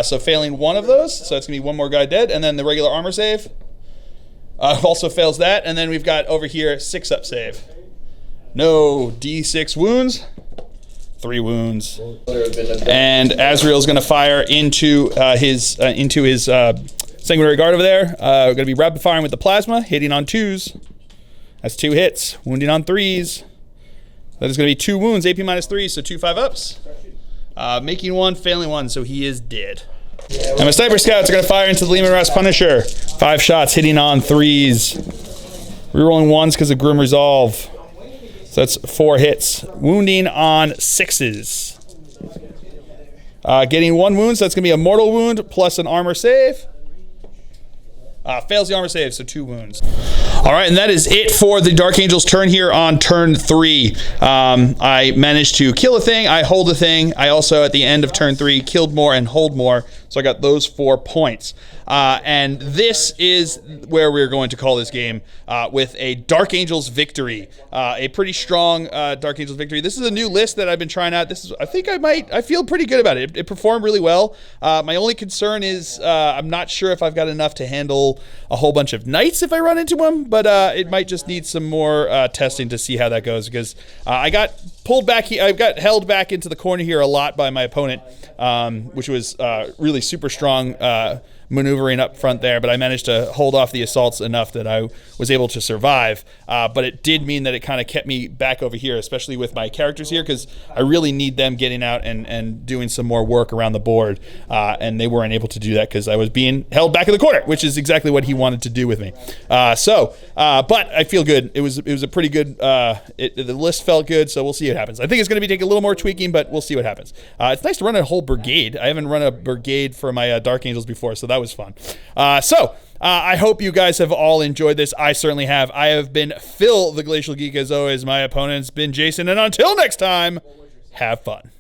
So failing 1 of those, so it's going to be 1 more guy dead, and then the regular armor save also fails that, and then we've got over here 6-up save. No, D6 wounds, 3 wounds, and Azrael's going to fire into his Sanguinary Guard over there. We're going to be rapid firing with the plasma, hitting on 2s. That's 2 hits, wounding on 3s. That is going to be 2 wounds, AP -3, so 2 5-ups. Making 1, failing 1, so he is dead. And my Sniper Scouts are going to fire into the Lehman Russ Punisher. 5 shots, hitting on 3s. Rerolling 1s because of Grim Resolve. So that's 4 hits. Wounding on 6s. Getting 1 wound, so that's going to be a mortal wound plus an armor save. Fails the armor save, so 2 wounds. All right, and that is it for the Dark Angels turn here on turn 3. I managed to kill a thing, I hold a thing. I also, at the end of turn 3, killed more and hold more. So I got those 4 points. And this is where we're going to call this game with a Dark Angels victory. A pretty strong Dark Angels victory. This is a new list that I've been trying out. I feel pretty good about it. It performed really well. My only concern is I'm not sure if I've got enough to handle pull a whole bunch of knights if I run into them, but it might just need some more testing to see how that goes, because I got pulled back. I got held back into the corner here a lot by my opponent, which was really super strong maneuvering up front there, but I managed to hold off the assaults enough that I was able to survive. But it did mean that it kind of kept me back over here, especially with my characters here, because I really need them getting out and doing some more work around the board, and they weren't able to do that because I was being held back in the corner, which is exactly what he wanted to do with me. But I feel good. It was a pretty good. The list felt good, so we'll see what happens. I think it's going to be taking a little more tweaking, but we'll see what happens. It's nice to run a whole brigade. I haven't run a brigade for my Dark Angels before, so that was fun. I hope you guys have all enjoyed this. I certainly have. I have been Phil, the Glacial Geek, as always. My opponent's been Jason, and until next time, have fun.